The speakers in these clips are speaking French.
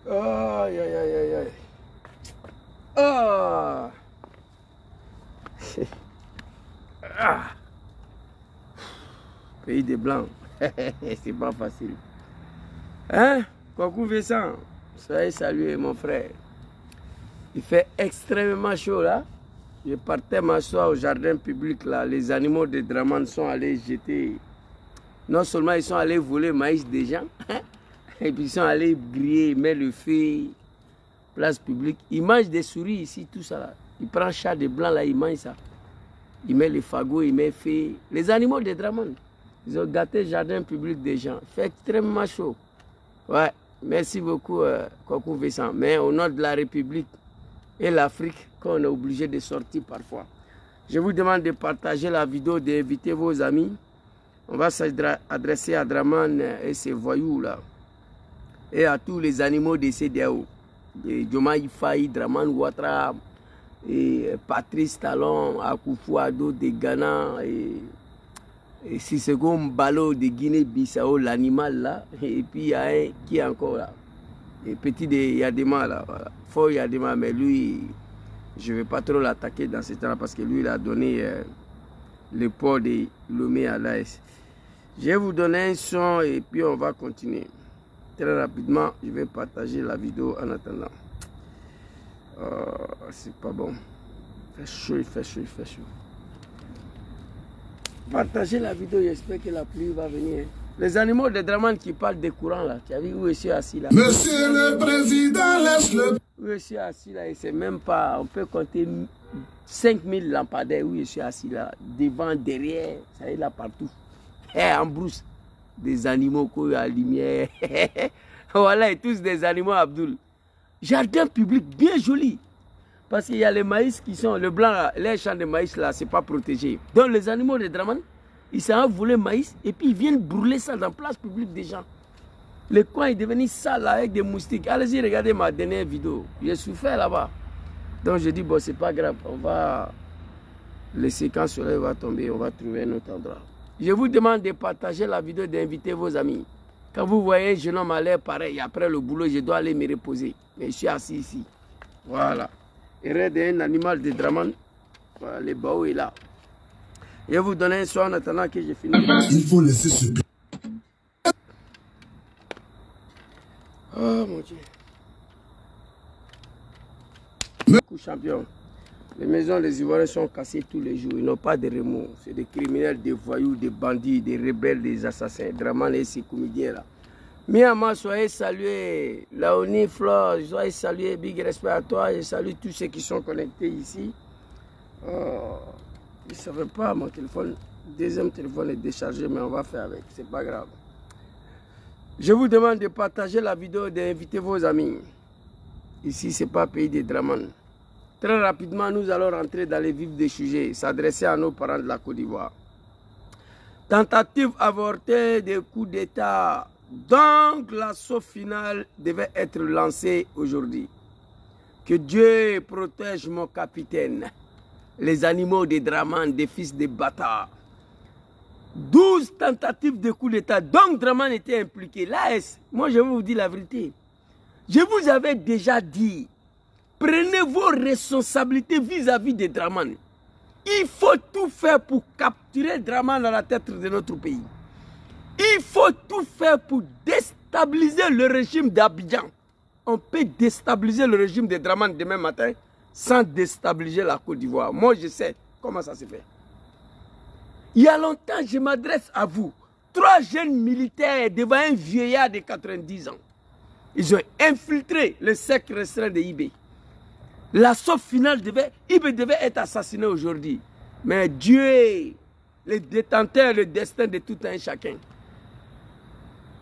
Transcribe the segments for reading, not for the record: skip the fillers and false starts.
Aïe, aïe, aïe, aïe, aïe. Ah. Ah. Pays des Blancs. C'est pas facile. Hein? Coucou Vincent. Soyez salué, mon frère. Il fait extrêmement chaud là. Je partais m'asseoir au jardin public là. Les animaux de Draman sont allés jeter. Non seulement ils sont allés voler le maïs des gens, et puis ils sont allés griller, mettre le feu, place publique. Ils mangent des souris ici, tout ça là. Ils prennent chat de blanc là, ils mangent ça. Ils mettent les fagots, ils mettent le feu. Les animaux de Draman. Ils ont gâté le jardin public des gens. Il fait extrêmement chaud. Ouais, merci beaucoup, Coucou Vincent. Mais au nom de la République et l'Afrique, qu'on est obligé de sortir parfois. Je vous demande de partager la vidéo, d'inviter vos amis. On va s'adresser à Draman et ses voyous là. Et à tous les animaux de CEDEAO. Joma Ifaï, Draman Ouattara, et Patrice Talon, Akufo-Addo de Ghana, et Sissoko Mbalo de Guinée-Bissau, l'animal là. Et puis il y a un qui est encore là. Et petit de Yadema là. Voilà. Fort Yadema, mais lui, je ne vais pas trop l'attaquer dans ce temps-là parce que lui, il a donné le port de Lomé à l'AS. Je vais vous donner un son et puis on va continuer. Très rapidement, je vais partager la vidéo en attendant. C'est pas bon. Il fait chaud, il fait chaud, il fait chaud. Partagez la vidéo, j'espère que la pluie va venir. Les animaux de Draman qui parlent des courants là. Tu as vu où je suis assis là? Monsieur le Président, laisse-le. Où je suis assis là, et c'est même pas. On peut compter 5000 lampadaires où je suis assis là. Devant, derrière, ça y est là partout. En brousse. Des animaux qui ont la lumière. Voilà, et tous des animaux Abdoul. Jardin public bien joli. Parce qu'il y a les maïs qui sont, le blanc là, les champs de maïs là, c'est pas protégé. Donc les animaux de Draman, ils s'en volent le maïs et puis ils viennent brûler ça dans la place publique des gens. Le coin est devenu sale là, avec des moustiques. Allez-y, regardez ma dernière vidéo. J'ai souffert là-bas. Donc je dis, bon, c'est pas grave. On va laisser quand le soleil va tomber, on va trouver un autre endroit. Je vous demande de partager la vidéo, d'inviter vos amis. Quand vous voyez un jeune homme à l'air pareil, après le boulot, je dois aller me reposer. Mais je suis assis ici. Voilà. Et un animal de Draman. Voilà, le baou est là. Je vais vous donner un soir en attendant que je finisse. Il faut laisser ce... Oh mon Dieu. Coup champion. Les maisons des Ivoiriens sont cassées tous les jours. Ils n'ont pas de remords. C'est des criminels, des voyous, des bandits, des rebelles, des assassins. Draman et ces comédiens là. Miama, soyez salués. Laoni, Flore, soyez salués. Big respect à toi. Je salue tous ceux qui sont connectés ici. Oh, je ne savais pas, mon téléphone. Deuxième téléphone est déchargé, mais on va faire avec. C'est pas grave. Je vous demande de partager la vidéo, d'inviter vos amis. Ici, ce n'est pas pays de Draman. Très rapidement, nous allons rentrer dans les vifs des sujets, s'adresser à nos parents de la Côte d'Ivoire. Tentative avortée des coups d'État. Donc, l'assaut final devait être lancé aujourd'hui. Que Dieu protège mon capitaine. Les animaux de Draman, des fils de bâtards. 12 tentatives de coup d'État. Donc, Draman était impliqué. L'AS, moi, je vais vous dire la vérité. Je vous avais déjà dit, prenez vos responsabilités vis-à-vis de Draman. Il faut tout faire pour capturer Draman dans la tête de notre pays. Il faut tout faire pour déstabiliser le régime d'Abidjan. On peut déstabiliser le régime de Draman demain matin sans déstabiliser la Côte d'Ivoire. Moi, je sais comment ça se fait. Il y a longtemps, je m'adresse à vous. 3 jeunes militaires devant un vieillard de 90 ans. Ils ont infiltré le cercle restreint de IB. L'assaut final IB devait être assassiné aujourd'hui. Mais Dieu, le détenteur, le destin de tout un chacun,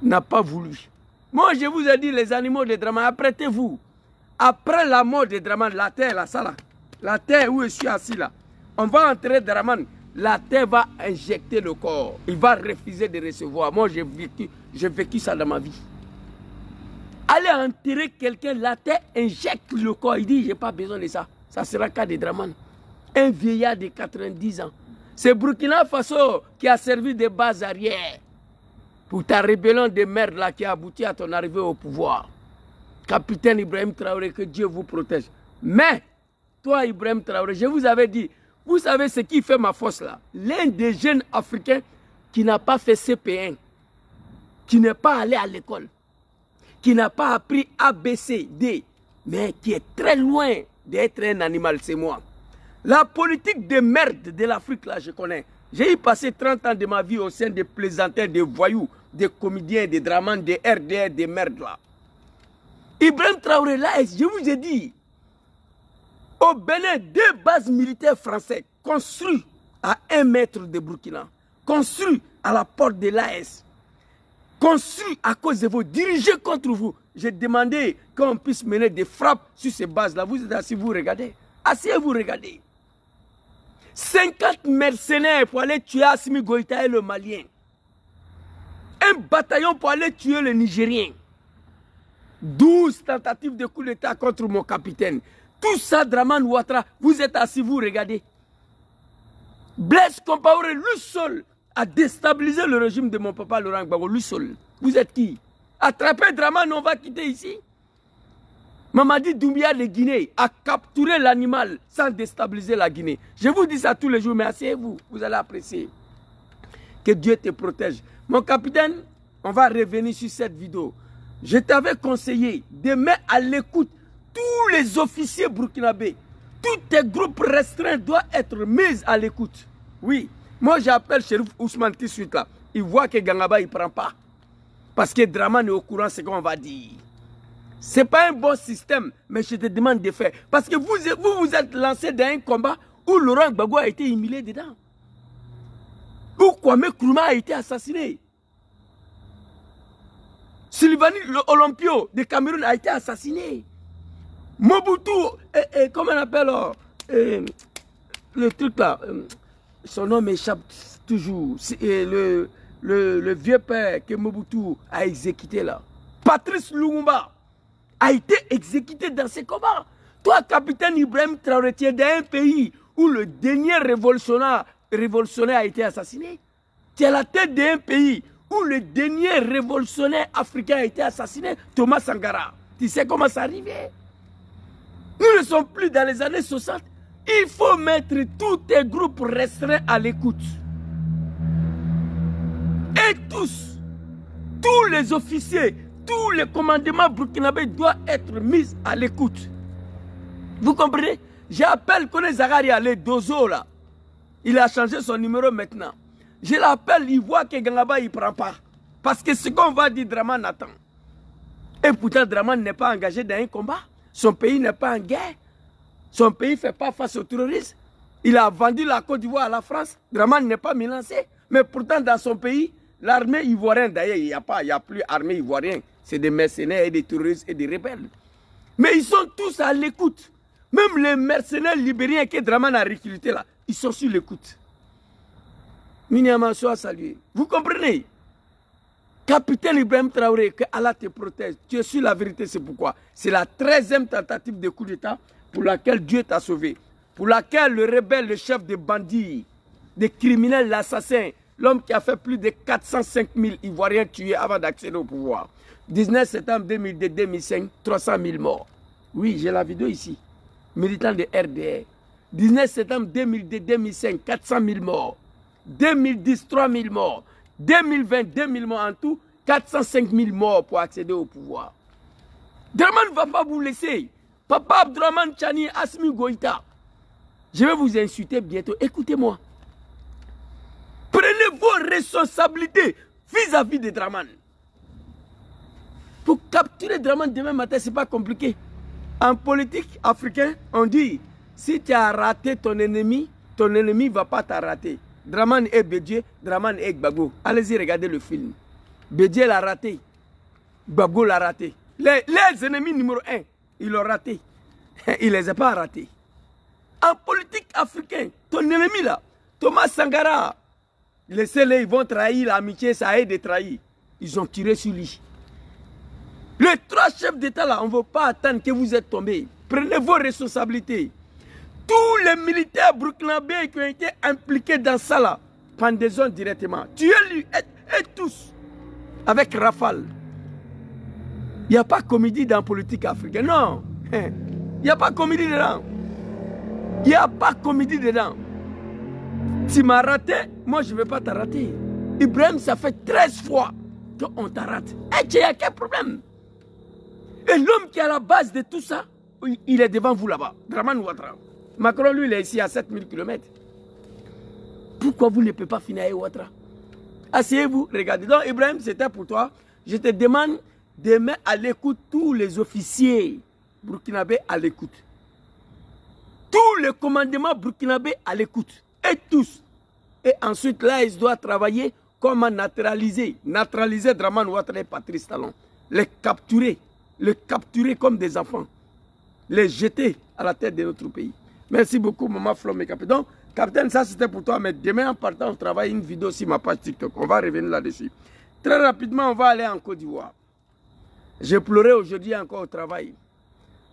n'a pas voulu. Moi, je vous ai dit, les animaux de Draman, apprêtez-vous. Après la mort de Draman, la terre, là, ça là, la terre où je suis assis là, on va entrer Draman, la terre va injecter le corps. Il va refuser de recevoir. Moi, j'ai vécu ça dans ma vie. Allez enterrer quelqu'un, la terre injecte le corps. Il dit, je n'ai pas besoin de ça. Ça sera le cas de Draman. Un vieillard de 90 ans. C'est Burkina Faso qui a servi de base arrière pour ta rébellion de merde là qui a abouti à ton arrivée au pouvoir. Capitaine Ibrahim Traoré, que Dieu vous protège. Mais, toi Ibrahim Traoré, je vous avais dit, vous savez ce qui fait ma force là? L'un des jeunes africains qui n'a pas fait CP1, qui n'est pas allé à l'école, qui n'a pas appris ABCD, mais qui est très loin d'être un animal, c'est moi. La politique de merde de l'Afrique, là, je connais. J'ai y passé 30 ans de ma vie au sein des plaisantins, des voyous, des comédiens, des dramans, des RDR, des merdes, là. Ibrahim Traoré, là, je vous ai dit, au Bénin, 2 bases militaires françaises construites à 1 mètre de Burkina, construites à la porte de l'AS, construites à cause de vous, dirigées contre vous. J'ai demandé qu'on puisse mener des frappes sur ces bases-là. Vous êtes assis, vous regardez. Asseyez-vous, regardez. 50 mercenaires pour aller tuer Assimi Goïta et le Malien. Un bataillon pour aller tuer le Nigérien. 12 tentatives de coup d'État contre mon capitaine. Tout ça, Dramane Ouattara, vous êtes assis, vous regardez. Blaise Compaoré, lui seul, a déstabilisé le régime de mon papa Laurent Gbagbo, lui seul. Vous êtes qui? Attrapez Dramane, on va quitter ici. Mamadi Doumbia de Guinée a capturé l'animal sans déstabiliser la Guinée. Je vous dis ça tous les jours, mais asseyez-vous, vous allez apprécier. Que Dieu te protège. Mon capitaine, on va revenir sur cette vidéo. Je t'avais conseillé de mettre à l'écoute tous les officiers burkinabés. Tous tes groupes restreints doivent être mis à l'écoute. Oui, moi j'appelle Chérif Ousmane tout de suite là. Il voit que Gangaba il ne prend pas. Parce que Dramane est au courant de ce qu'on va dire. Ce n'est pas un bon système, mais je te demande de faire. Parce que vous êtes lancé dans un combat où Laurent Gbagbo a été humilié dedans. Où Kwame Nkrumah a été assassiné. Sylvanie Olympio de Cameroun a été assassiné. Mobutu, comment on appelle le truc là, son nom m'échappe toujours. Le vieux père que Mobutu a exécuté là. Patrice Lumumba a été exécuté dans ces combats. Toi, capitaine Ibrahim Traoré, tu es dans un pays où le dernier révolutionnaire a été assassiné. Tu es à la tête d'un pays où le dernier révolutionnaire africain a été assassiné, Thomas Sankara. Tu sais comment ça arrivait? Nous ne sommes plus dans les années 60. Il faut mettre tous tes groupes restreints à l'écoute. Et tous les officiers, tous les commandements burkinabés doivent être mis à l'écoute. Vous comprenez? J'appelle Kone Zagaria, le dozo là. Il a changé son numéro maintenant. Je l'appelle, il voit que Gangaba il ne prend pas. Parce que ce qu'on va dire, Dramane attend. Et pourtant, Dramane n'est pas engagé dans un combat. Son pays n'est pas en guerre. Son pays ne fait pas face aux terroristes. Il a vendu la Côte d'Ivoire à la France. Dramane n'est pas menacé. Mais pourtant, dans son pays, l'armée ivoirienne, d'ailleurs, il n'y a plus armée ivoirienne. C'est des mercenaires et des terroristes et des rebelles. Mais ils sont tous à l'écoute. Même les mercenaires libériens que Dramane a recrutés là, ils sont sur l'écoute. Miniama soit salué. Vous comprenez? Capitaine Ibrahim Traoré, que Allah te protège. Tu es sur la vérité, c'est pourquoi. C'est la 13e tentative de coup d'État pour laquelle Dieu t'a sauvé. Pour laquelle le rebelle, le chef des bandits, des criminels, l'assassin, l'homme qui a fait plus de 405 000 Ivoiriens tués avant d'accéder au pouvoir. 19 septembre 2002-2005, 300 000 morts. Oui, j'ai la vidéo ici. Militant de RDR. 19 septembre 2002-2005, 400 000 morts. 2010, 3 000 morts. 2020, 2 000 morts en tout. 405 000 morts pour accéder au pouvoir. Dramane ne va pas vous laisser. Papa Abdourahmane Tchani, Assimi Goïta. Je vais vous insulter bientôt. Écoutez-moi. Prenez vos responsabilités vis-à-vis de Dramane. Pour capturer Dramane demain matin, ce n'est pas compliqué. En politique africaine, on dit, si tu as raté ton ennemi ne va pas t'en rater. Dramane est Bédié, Dramane est Gbagbo. Allez-y, regardez le film. Bédié l'a raté. Gbagbo l'a raté. Les ennemis numéro 1, ils l'ont raté. Il ne les a pas ratés. En politique africaine, ton ennemi là, Thomas Sankara, laissez-les, ils vont trahir l'amitié, ça aide de trahir. Ils ont tiré sur lui. Les 3 chefs d'État là, on ne veut pas attendre que vous êtes tombés. Prenez vos responsabilités. Tous les militaires burkinabés qui ont été impliqués dans ça là, pendaison directement. Tuez-les et tous avec rafale. Il n'y a pas comédie dans la politique africaine. Non. Il n'y a pas comédie dedans. Il n'y a pas comédie dedans. Tu m'as raté, moi je ne vais pas te rater. Ibrahim, ça fait 13 fois qu'on t'a raté. Et il y a quel problème? Et l'homme qui est à la base de tout ça, il est devant vous là-bas. Dramane Ouattara. Macron, lui, il est ici à 7000 km. Pourquoi vous ne pouvez pas finir à Ouattara? Asseyez-vous, regardez. Donc, Ibrahim, c'était pour toi. Je te demande de mettre à l'écoute tous les officiers burkinabés à l'écoute. Tous les commandements burkinabés à l'écoute. Et tous. Et ensuite, là, ils doivent travailler comment naturaliser. Naturaliser Dramane Ouattara et Patrice Talon. Les capturer comme des enfants. Les jeter à la tête de notre pays. Merci beaucoup, Maman Flom et Capitaine. Donc, Capitaine, ça c'était pour toi, mais demain en partant, on travaille une vidéo sur ma page TikTok. On va revenir là-dessus. Très rapidement, on va aller en Côte d'Ivoire. J'ai pleuré aujourd'hui encore au travail.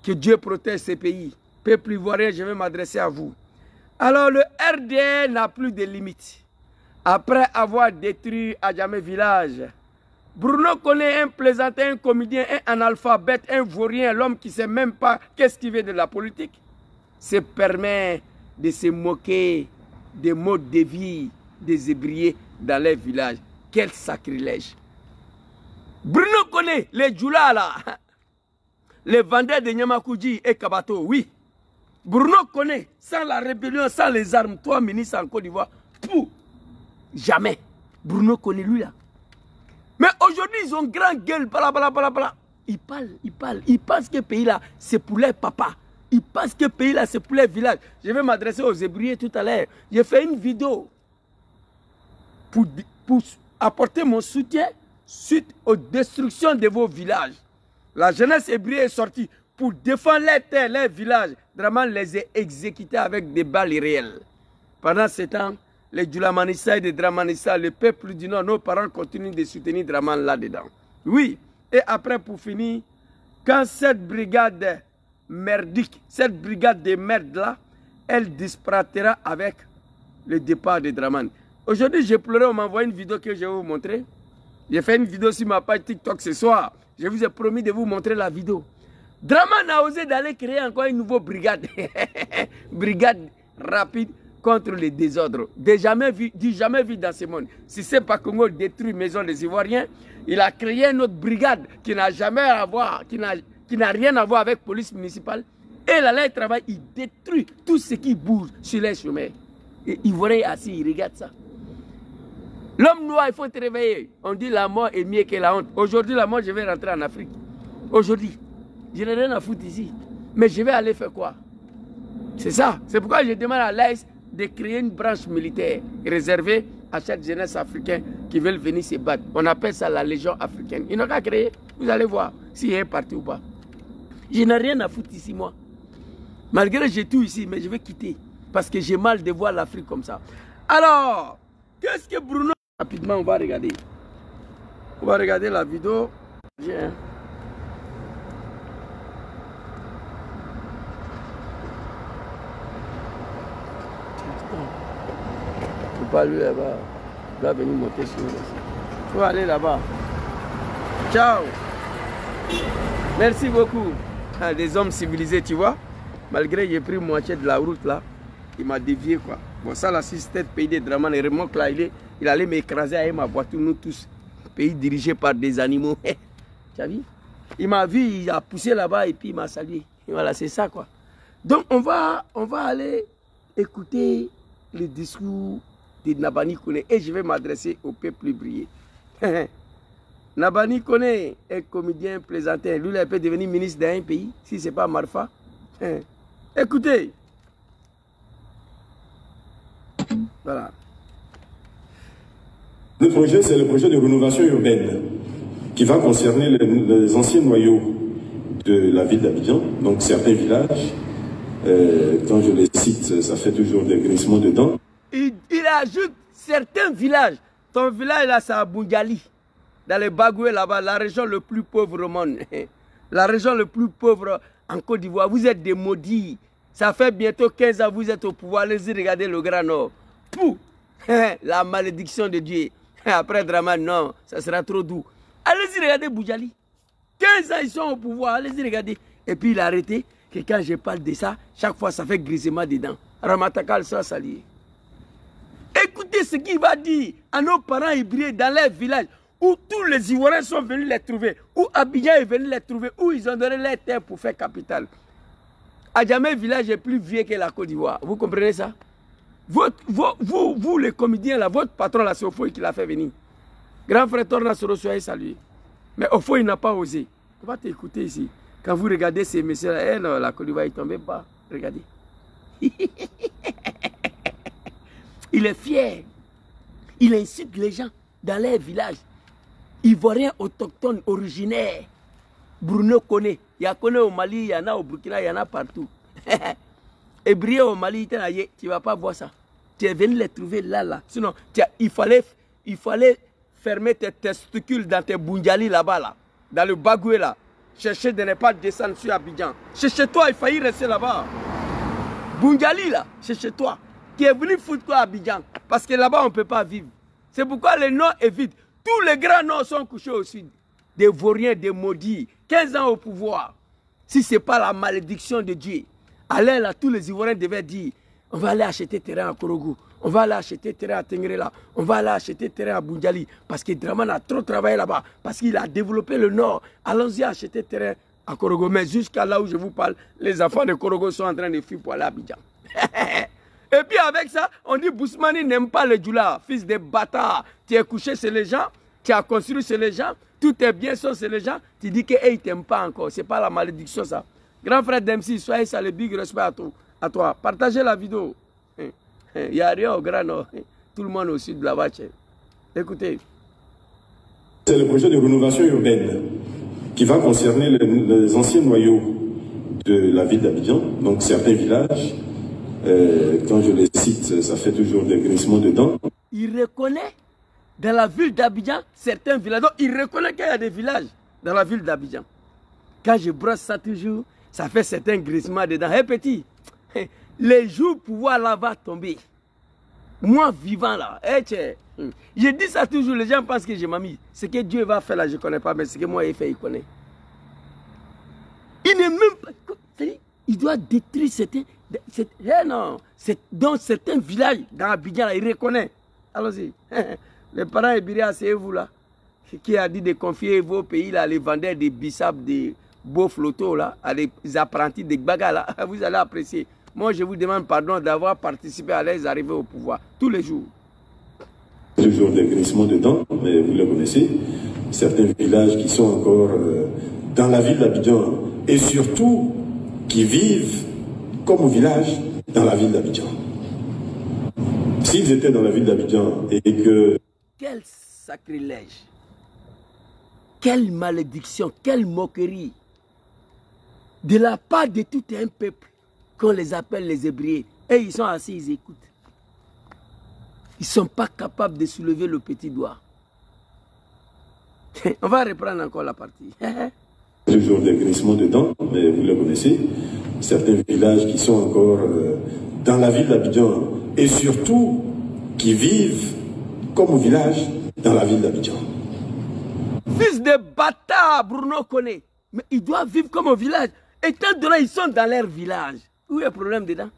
Que Dieu protège ces pays. Peuple ivoirien, je vais m'adresser à vous. Alors, le RDR n'a plus de limites. Après avoir détruit Adjamé Village, Bruno connaît un plaisantin, un comédien, un analphabète, un vaurien, l'homme qui ne sait même pas qu'est-ce qu'il veut de la politique, se permet de se moquer des modes de vie des ébriers dans les villages. Quel sacrilège! Bruno connaît les Djoula là, les vendeurs de Nyamakoudji et Kabato, oui. Bruno connaît, sans la rébellion, sans les armes, toi ministre en Côte d'Ivoire, pour jamais. Bruno connaît lui là. Mais aujourd'hui, ils ont grand gueule, bla. Ils parlent. Ils pensent que ce pays-là, c'est pour les papas. Ils pensent que ce pays-là, c'est pour les villages. Je vais m'adresser aux ébriers tout à l'heure. J'ai fait une vidéo pour apporter mon soutien suite aux destructions de vos villages. La jeunesse ébrie est sortie pour défendre les terres, les villages. Dramane les a exécutés avec des balles réelles. Pendant ce temps, les Djoulamanissa et les Dramanissa, le peuple du Nord, nos parents continuent de soutenir Dramane là-dedans. Oui, et après pour finir, quand cette brigade merdique, cette brigade de merde là, elle disparaîtra avec le départ de Dramane. Aujourd'hui, j'ai pleuré, on m'a envoyé une vidéo que je vais vous montrer. J'ai fait une vidéo sur ma page TikTok ce soir. Je vous ai promis de vous montrer la vidéo. Dramane a osé d'aller créer encore une nouvelle brigade. Brigade rapide contre les désordres. Du jamais vu dans ce monde. Si c'est pas Congo détruit Maison des Ivoiriens, il a créé une autre brigade qui n'a jamais à voir, qui n'a rien à voir avec la police municipale. Et là, il travaille, il détruit tout ce qui bouge sur les chemins. Et Ivoirien assis, il regarde ça. L'homme noir, il faut te réveiller. On dit la mort est mieux que la honte. Aujourd'hui, la mort, je vais rentrer en Afrique. Aujourd'hui. Je n'ai rien à foutre ici. Mais je vais aller faire quoi? C'est ça. C'est pourquoi je demande à l'AIS de créer une branche militaire réservée à cette jeunesse africaine qui veulent venir se battre. On appelle ça la Légion africaine. Ils n'ont qu'à créer. Vous allez voir s'il est parti ou pas. Je n'ai rien à foutre ici, moi. Malgré que j'ai tout ici, mais je vais quitter. Parce que j'ai mal de voir l'Afrique comme ça. Alors, qu'est-ce que Bruno... Rapidement, on va regarder. On va regarder la vidéo. J'ai pas lui là-bas. Il va venir monter sur nous. Il faut aller là-bas. Ciao. Merci beaucoup. Des hommes civilisés, tu vois. Malgré que j'ai pris moitié de la route là, il m'a dévié quoi. Bon, ça là, si c'était le pays de Dramane, et remorque là, il allait m'écraser avec ma voiture, nous tous. Pays dirigé par des animaux. Tu as vu? Il m'a vu, il a poussé là-bas et puis il m'a salué. Et voilà, c'est ça quoi. Donc on va aller écouter le discours de Nabani Koné et je vais m'adresser au peuple brillé. Nabani Koné est comédien, plaisantin. Lui, il peut devenir ministre d'un pays si ce n'est pas Marfa. Écoutez. Voilà. Le projet, c'est le projet de rénovation urbaine qui va concerner les anciens noyaux de la ville d'Abidjan, donc certains villages. Quand je les cite, ça fait toujours des grincements dedans. Il ajoute certains villages. Ton village là, c'est à Boungali, dans les Bagoué là-bas, la région le plus pauvre au monde. La région le plus pauvre en Côte d'Ivoire. Vous êtes des maudits. Ça fait bientôt 15 ans que vous êtes au pouvoir. Allez-y regarder le Grand Nord. Pou! La malédiction de Dieu. Après Dramane, non, ça sera trop doux. Allez-y regarder Boungali. 15 ans, ils sont au pouvoir. Allez-y, regardez. Et puis il a arrêté que quand je parle de ça, chaque fois, ça fait grisement dedans. Ramatakal sera salié. Écoutez ce qu'il va dire à nos parents hybrides dans leur village, où tous les Ivoiriens sont venus les trouver, où Abidjan est venu les trouver, où ils ont donné leur terre pour faire capitale. Adjamé village est plus vieux que la Côte d'Ivoire. Vous comprenez ça? Vous, les comédiens, là, votre patron, là, c'est Ofoy qui l'a fait venir. Grand frère Torna Soro, soyez salué. Mais Ofoy, il n'a pas osé. On va t'écouter ici. Quand vous regardez ces messieurs-là, non, la Côte d'Ivoire, il ne tombait pas. Regardez. Il est fier. Il incite les gens dans les villages. Ivoiriens autochtones, originaires. Bruno connaît. Il y a connaît au Mali, il y en a au Burkina, il y en a partout. Et briller au Mali, tu ne vas pas voir ça. Tu es venu les trouver là. Sinon, il fallait fermer tes testicules dans tes Bundiali là-bas, là, dans le Bagoué là. Chercher de ne pas descendre sur Abidjan. Chez toi, il fallait rester là-bas. Bundiali là, chez toi. Qui est venu foutre quoi à Abidjan? Parce que là-bas, on ne peut pas vivre. C'est pourquoi le nord est vide. Tous les grands nords sont couchés au sud. Des vauriens, des maudits. 15 ans au pouvoir. Si ce n'est pas la malédiction de Dieu. Allez là, tous les Ivoiriens devaient dire, on va aller acheter terrain à Korogo. On va aller acheter terrain à Tengrela. On va aller acheter terrain à Bundiali. Parce que Draman a trop travaillé là-bas. Parce qu'il a développé le nord. Allons-y acheter terrain à Korogo. Mais jusqu'à là où je vous parle, les enfants de Korogo sont en train de fuir pour aller à Abidjan. Et puis avec ça, on dit Bousmani n'aime pas le Djoula, fils de bâtard. Tu es couché chez les gens, tu as construit chez les gens, tous tes biens sont chez les gens, tu dis qu'ils ne t'aiment pas encore. Ce n'est pas la malédiction ça. Grand frère Dempsey, soyez ça, le big respect à toi. Partagez la vidéo. Il n'y a rien au Grand Nord. Tout le monde au sud de la vache. Écoutez. C'est le projet de rénovation urbaine qui va concerner les anciens noyaux de la ville d'Abidjan, donc certains villages. Quand je les cite, ça fait toujours des grincements dedans. Il reconnaît dans la ville d'Abidjan certains villages. Donc il reconnaît qu'il y a des villages dans la ville d'Abidjan. Quand je brosse ça toujours, ça fait certains grincements dedans. Hé petit, les jours pour voir là va tomber. Moi vivant là, je dis ça toujours, les gens pensent que je m'amuse. Ce que Dieu va faire là, je ne connais pas, mais ce que moi il fait, il connaît. Il n'est même pas... Il doit détruire certains... non, dans certains villages, dans Abidjan, là, il reconnaît. Allons-y. Les parents Ibiri, c'est vous là, qui a dit de confier vos pays, là, les vendeurs des bissap, des beaux flottos, là, à des apprentis des bagas, là, vous allez apprécier. Moi, je vous demande pardon d'avoir participé à les arriver au pouvoir, tous les jours. Toujours des grincements dedans, mais vous le connaissez. Certains villages qui sont encore dans la ville d'Abidjan, et surtout qui vivent comme au village dans la ville d'Abidjan. S'ils étaient dans la ville d'Abidjan et que... Quel sacrilège! Quelle malédiction, quelle moquerie! De la part de tout un peuple, qu'on les appelle les Hébreux, et ils sont assis, ils écoutent. Ils ne sont pas capables de soulever le petit doigt. On va reprendre encore la partie. Toujours des grincements dedans, mais vous le connaissez. Certains villages qui sont encore dans la ville d'Abidjan et surtout qui vivent comme au village dans la ville d'Abidjan. Fils de bâtard, Bruno connaît. Mais ils doivent vivre comme au village. Étant donné qu'ils sont dans leur village. Où est le problème dedans?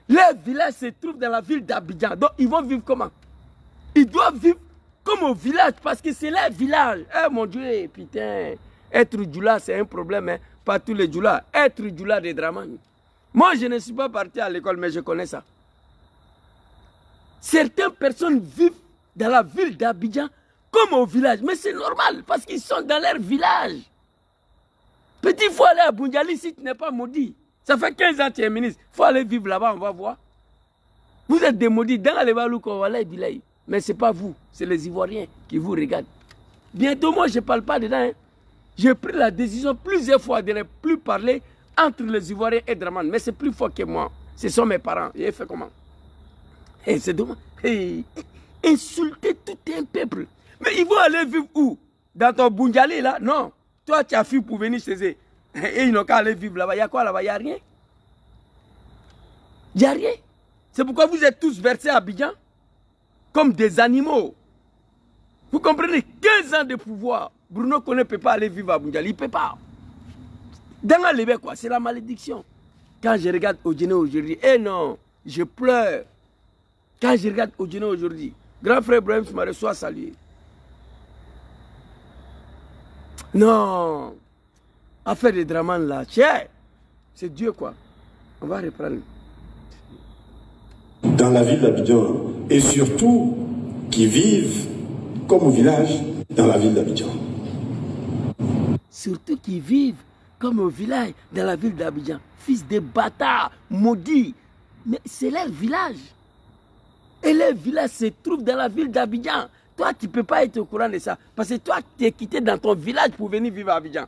Leur village se trouve dans la ville d'Abidjan. Donc ils vont vivre comment? Ils doivent vivre comme au village parce que c'est leur village. Eh mon Dieu, putain. Être Djoula, c'est un problème. Hein? Pas tous les Djoula. Être Djoula de Dramane. Moi, je ne suis pas parti à l'école, mais je connais ça. Certaines personnes vivent dans la ville d'Abidjan comme au village. Mais c'est normal parce qu'ils sont dans leur village. Petit, il faut aller à Bundiali si tu n'es pas maudit. Ça fait 15 ans que tu es ministre. Il faut aller vivre là-bas, on va voir. Vous êtes des maudits dans les Balouko, mais ce n'est pas vous, c'est les Ivoiriens qui vous regardent. Bientôt, moi, je ne parle pas dedans. Hein. J'ai pris la décision plusieurs fois de ne plus parler entre les Ivoiriens et Draman. Mais c'est plus fort que moi. Ce sont mes parents. J'ai fait comment? Hey, c'est dommage. Hey, insulter tout un peuple. Mais ils vont aller vivre où? Dans ton Bundiali, là? Non. Toi, tu as fui pour venir chez eux. Et ils n'ont qu'à aller vivre là-bas. Il y a quoi là-bas? Il n'y a rien. Il n'y a rien. C'est pourquoi vous êtes tous versés à Abidjan comme des animaux. Vous comprenez? 15 ans de pouvoir. Bruno Kone ne peut pas aller vivre à Bundiali. Il ne peut pas. Dans la Libé, quoi, c'est la malédiction. Quand je regarde Odjene aujourd'hui, eh non, je pleure. Quand je regarde Odjene aujourd'hui, grand frère Ibrahim Soumaré soit salué. Non. Affaire de Draman là, c'est Dieu quoi. On va reprendre. Dans la ville d'Abidjan, et surtout qui vivent comme au village dans la ville d'Abidjan. Surtout qui vivent comme au village dans la ville d'Abidjan. Fils de bâtards, maudits. Mais c'est leur village. Et leur village se trouve dans la ville d'Abidjan. Toi, tu ne peux pas être au courant de ça. Parce que toi, tu es quitté dans ton village pour venir vivre à Abidjan.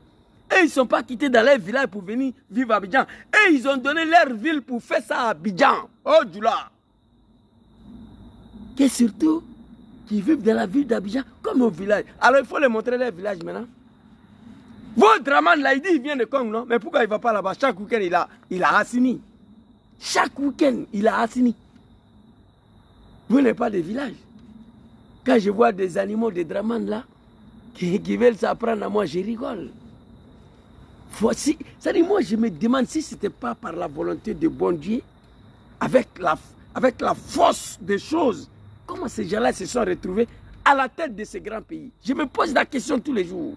Et ils ne sont pas quittés dans leur village pour venir vivre à Abidjan. Et ils ont donné leur ville pour faire ça à Abidjan. Oh, Djoula. Et surtout, qui vivent dans la ville d'Abidjan comme au village. Alors, il faut leur montrer leur village maintenant. Votre Draman, là, il dit qu'il vient de Congo, non? Mais pourquoi il ne va pas là-bas? Chaque week-end, il a Assini. Chaque week-end, il a Assini. Vous n'êtes pas des villages. Quand je vois des animaux de Draman là, qui veulent s'apprendre à moi, je rigole. C'est-à-dire, moi, je me demande si ce n'était pas par la volonté de bon Dieu, avec la force des choses, comment ces gens-là se sont retrouvés à la tête de ces grands pays. Je me pose la question tous les jours.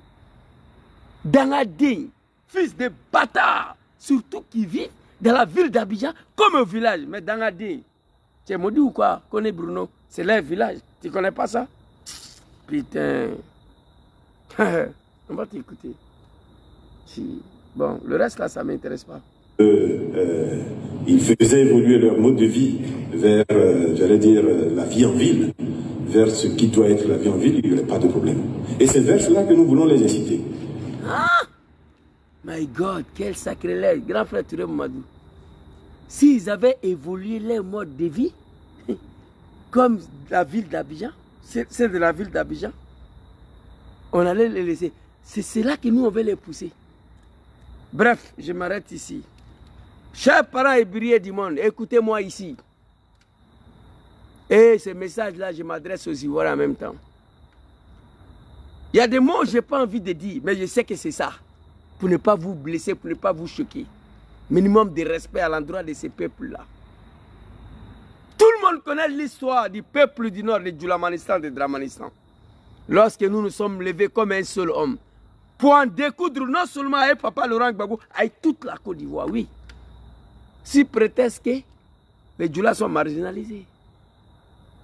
Dangadé, fils de bâtard, surtout qui vivent dans la ville d'Abidjan comme au village. Mais Dangadé, tu es maudit ou quoi? Connais Bruno, c'est leur village. Tu ne connais pas ça? Putain. On va t'écouter. Si. Bon, le reste là, ça ne m'intéresse pas. Ils faisaient évoluer leur mode de vie vers, j'allais dire, la vie en ville, vers ce qui doit être la vie en ville, il n'y aurait pas de problème. Et c'est vers cela que nous voulons les inciter. Ah! My God, quel sacrilège, grand frère Touré Mamadou. S'ils avaient évolué leur mode de vie, comme la ville d'Abidjan, c'est de la ville d'Abidjan, on allait les laisser. C'est là que nous, on veut les pousser. Bref, je m'arrête ici. Chers parents et brillés du monde, écoutez-moi ici. Et ce message-là, je m'adresse aux Ivoiriens en même temps. Il y a des mots que je n'ai pas envie de dire, mais je sais que c'est ça. Pour ne pas vous blesser, pour ne pas vous choquer. Minimum de respect à l'endroit de ces peuples-là. Tout le monde connaît l'histoire du peuple du nord de Djoulamanistan, de Dramanistan. Lorsque nous nous sommes levés comme un seul homme, pour en découdre non seulement avec Papa Laurent Gbagbo, avec toute la Côte d'Ivoire, oui. Si prétexte que les Djoulas sont marginalisés.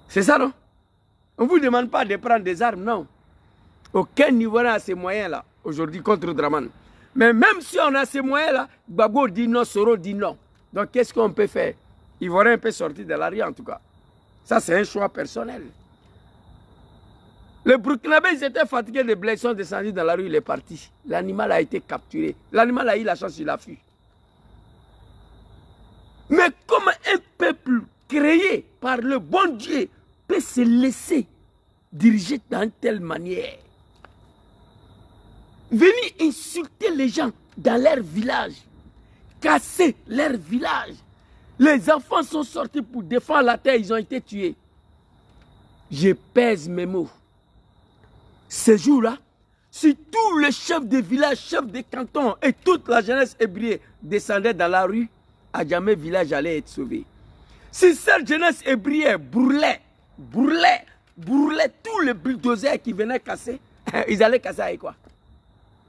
C'est ça, non? On ne vous demande pas de prendre des armes, non. Aucun Ivoirien a ces moyens-là, aujourd'hui, contre Draman. Mais même si on a ces moyens-là, Gbagbo dit non, Soro dit non. Donc, qu'est-ce qu'on peut faire? Ivoirien peut sortir de la rue, en tout cas. Ça, c'est un choix personnel. Les Burkinabés, ils étaient fatigués de blessés, ils sont descendus dans la rue, il est parti. L'animal a été capturé. L'animal a eu la chance, il a fui. Mais comment un peuple créé par le bon Dieu peut se laisser diriger d'une telle manière? Venir insulter les gens dans leur village, casser leur village. Les enfants sont sortis pour défendre la terre, ils ont été tués. Je pèse mes mots. Ce jour-là, si tous les chefs de village, chefs de canton et toute la jeunesse hébrée descendaient dans la rue, à jamais village allait être sauvé. Si cette jeunesse hébrée brûlait tous les bulldozers qui venaient casser, ils allaient casser avec quoi?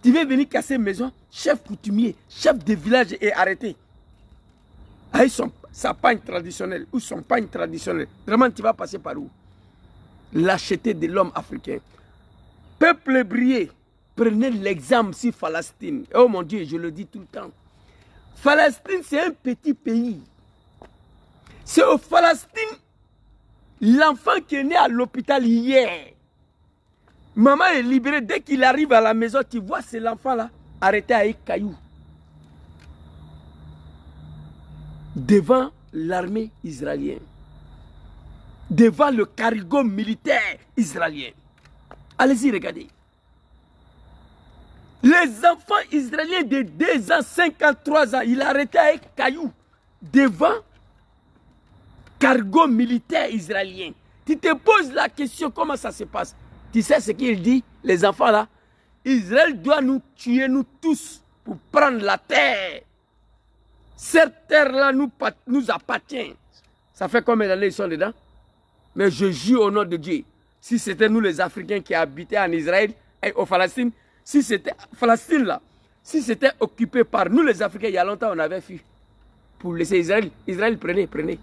Tu veux venir casser une maison, chef coutumier, chef de village est arrêté. Avec sa pagne traditionnelle ou son pagne traditionnel. Vraiment, tu vas passer par où? Lâcheté de l'homme africain. Peuple hébreu, prenez l'exemple sur Palestine. Oh mon Dieu, je le dis tout le temps. Palestine, c'est un petit pays. C'est au Palestine, l'enfant qui est né à l'hôpital hier. Maman est libérée. Dès qu'il arrive à la maison, tu vois, c'est l'enfant-là, arrêté avec caillou. Devant l'armée israélienne. Devant le cargo militaire israélien. Allez-y, regardez. Les enfants israéliens de 2 ans, 53 ans, il a arrêté avec caillou devant cargo militaire israélien. Tu te poses la question, comment ça se passe? Tu sais ce qu'il dit, les enfants là? Israël doit nous tuer, nous tous, pour prendre la terre. Cette terre-là nous appartient. Ça fait combien d'années ils sont dedans? Mais je jure au nom de Dieu, si c'était nous les Africains qui habitaient en Israël et au Palestine, si c'était Palestine là, si c'était occupé par nous les Africains, il y a longtemps on avait fui. Pour laisser Israël, Israël prenez.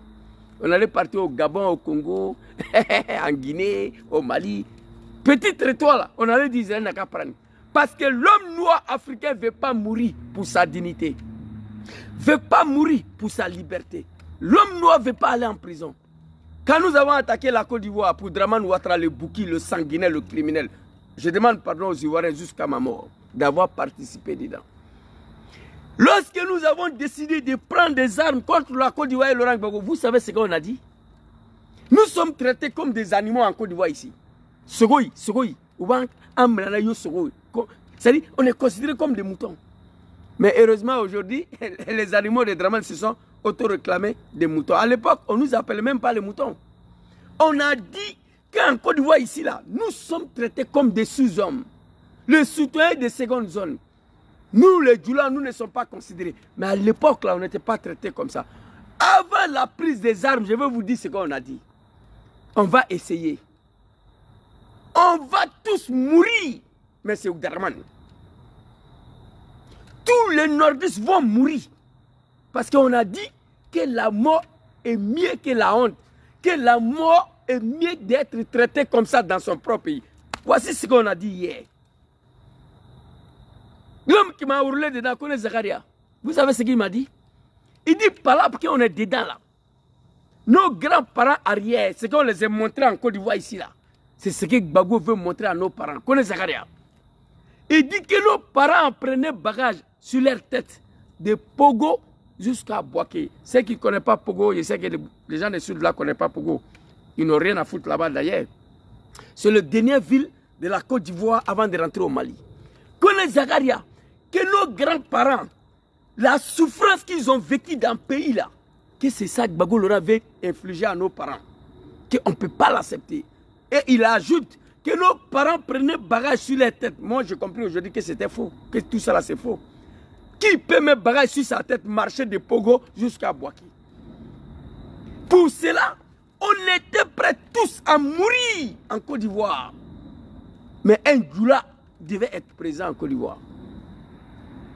On allait partir au Gabon, au Congo, en Guinée, au Mali. Petit territoire là, on allait dire Israël n'a qu'à prendre. Parce que l'homme noir africain ne veut pas mourir pour sa dignité. Ne veut pas mourir pour sa liberté. L'homme noir ne veut pas aller en prison. Quand nous avons attaqué la Côte d'Ivoire pour Dramane Ouattara, le bouki, le sanguinaire, le criminel, je demande pardon aux Ivoiriens jusqu'à ma mort d'avoir participé dedans. Lorsque nous avons décidé de prendre des armes contre la Côte d'Ivoire et Laurent Gbagbo, vous savez ce qu'on a dit? Nous sommes traités comme des animaux en Côte d'Ivoire ici. C'est-à-dire, on est considérés comme des moutons. Mais heureusement, aujourd'hui, les animaux de Dramane se sont auto-réclamés des moutons. À l'époque, on ne nous appelait même pas les moutons. On a dit qu'en Côte d'Ivoire, ici, là, nous sommes traités comme des sous-hommes. Les citoyens de seconde zone. Nous, les Djoula, nous ne sommes pas considérés. Mais à l'époque, là, on n'était pas traités comme ça. Avant la prise des armes, je vais vous dire ce qu'on a dit. On va essayer. On va tous mourir. Mais c'est Dramane. Tous les nordistes vont mourir. Parce qu'on a dit que la mort est mieux que la honte. Que la mort est mieux d'être traité comme ça dans son propre pays. Voici ce qu'on a dit hier. L'homme qui m'a hurlé dedans, connaît Zakaria. Vous savez ce qu'il m'a dit? Il dit, par là, parce qu'on est dedans là. Nos grands-parents arrière, ce qu'on les a montrés en Côte d'Ivoire ici là. C'est ce que Gbagbo veut montrer à nos parents. Connaît Zakaria. Il dit que nos parents prenaient bagage sur leur tête de Pogo jusqu'à Boaké. Ceux qui ne connaissent pas Pogo, je sais que les gens du sud là ne connaissent pas Pogo. Ils n'ont rien à foutre là-bas d'ailleurs. C'est la dernière ville de la Côte d'Ivoire avant de rentrer au Mali. Connaît Zakaria, que nos grands-parents, la souffrance qu'ils ont vécue dans le pays là, que c'est ça que Gbagbo leur avait infligé à nos parents. Qu'on ne peut pas l'accepter. Et il ajoute que nos parents prenaient bagage sur les têtes. Moi, j'ai compris aujourd'hui que c'était faux. Que tout ça là, c'est faux. Qui peut mettre bagage sur sa tête, marcher de Pogo jusqu'à Boaké? Pour cela, on était prêts tous à mourir en Côte d'Ivoire. Mais un Djoula devait être présent en Côte d'Ivoire.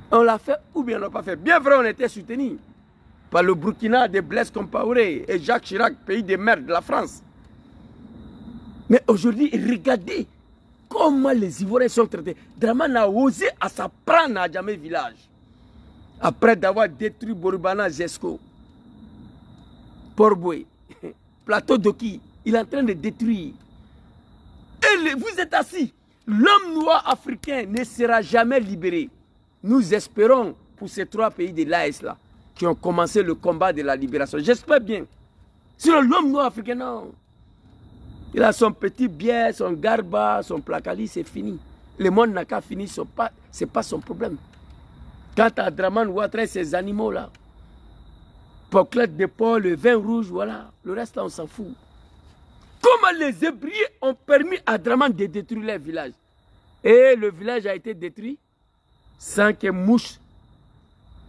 On l'a fait ou bien on n'a pas fait. Bien vrai, on était soutenus par le Burkina de Blaise Compaoré et Jacques Chirac, pays des mers de la France. Mais aujourd'hui, regardez comment les Ivoiriens sont traités. Dramane a osé à s'apprendre à Djamé village. Après d'avoir détruit Borubana, Jesco, Port-Boué, Plateau d'Oki, il est en train de détruire. Et vous êtes assis. L'homme noir africain ne sera jamais libéré. Nous espérons pour ces trois pays de l'AES là, qui ont commencé le combat de la libération. J'espère bien. Sinon, l'homme noir africain, non. Il a son petit biais, son garba, son placali, c'est fini. Le monde n'a qu'à finir, ce n'est pas son problème. Quant à Dramane Ouattara et ces animaux-là, Poclette de Paul, le vin rouge, voilà. Le reste, là, on s'en fout. Comment les Hébriers ont permis à Dramane de détruire leur village? Et le village a été détruit sans que mouche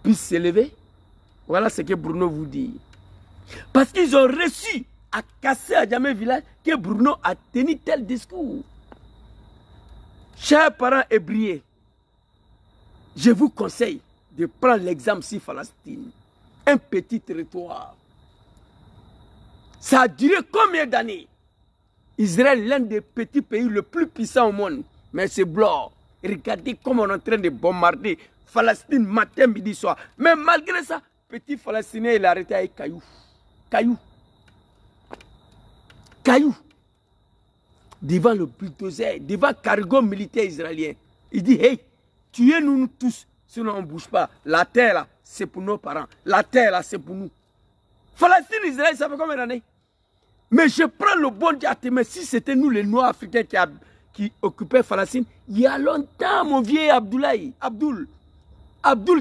puisse s'élever. Voilà ce que Bruno vous dit. Parce qu'ils ont reçu à casser à Djamé village que Bruno a tenu tel discours. Chers parents hébriers, je vous conseille de prendre l'exemple sur Palestine. Un petit territoire. Ça a duré combien d'années? Israël, l'un des petits pays le plus puissants au monde. Mais c'est blanc. Regardez comment on est en train de bombarder Palestine matin, midi, soir. Mais malgré ça, petit Palestinien, il a arrêté avec cailloux. Cailloux. Cailloux. Devant le bulldozer, devant le cargo militaire israélien. Il dit, hey, tuez-nous tous, sinon on ne bouge pas. La terre, là, c'est pour nos parents. La terre, là, c'est pour nous. Palestine, Israël, ça fait combien d'années? Mais je prends le bon Dieu à témoin. Si c'était nous, les Noirs africains, qui occupaient Palestine, il y a longtemps, mon vieux Abdoulaye, Abdoul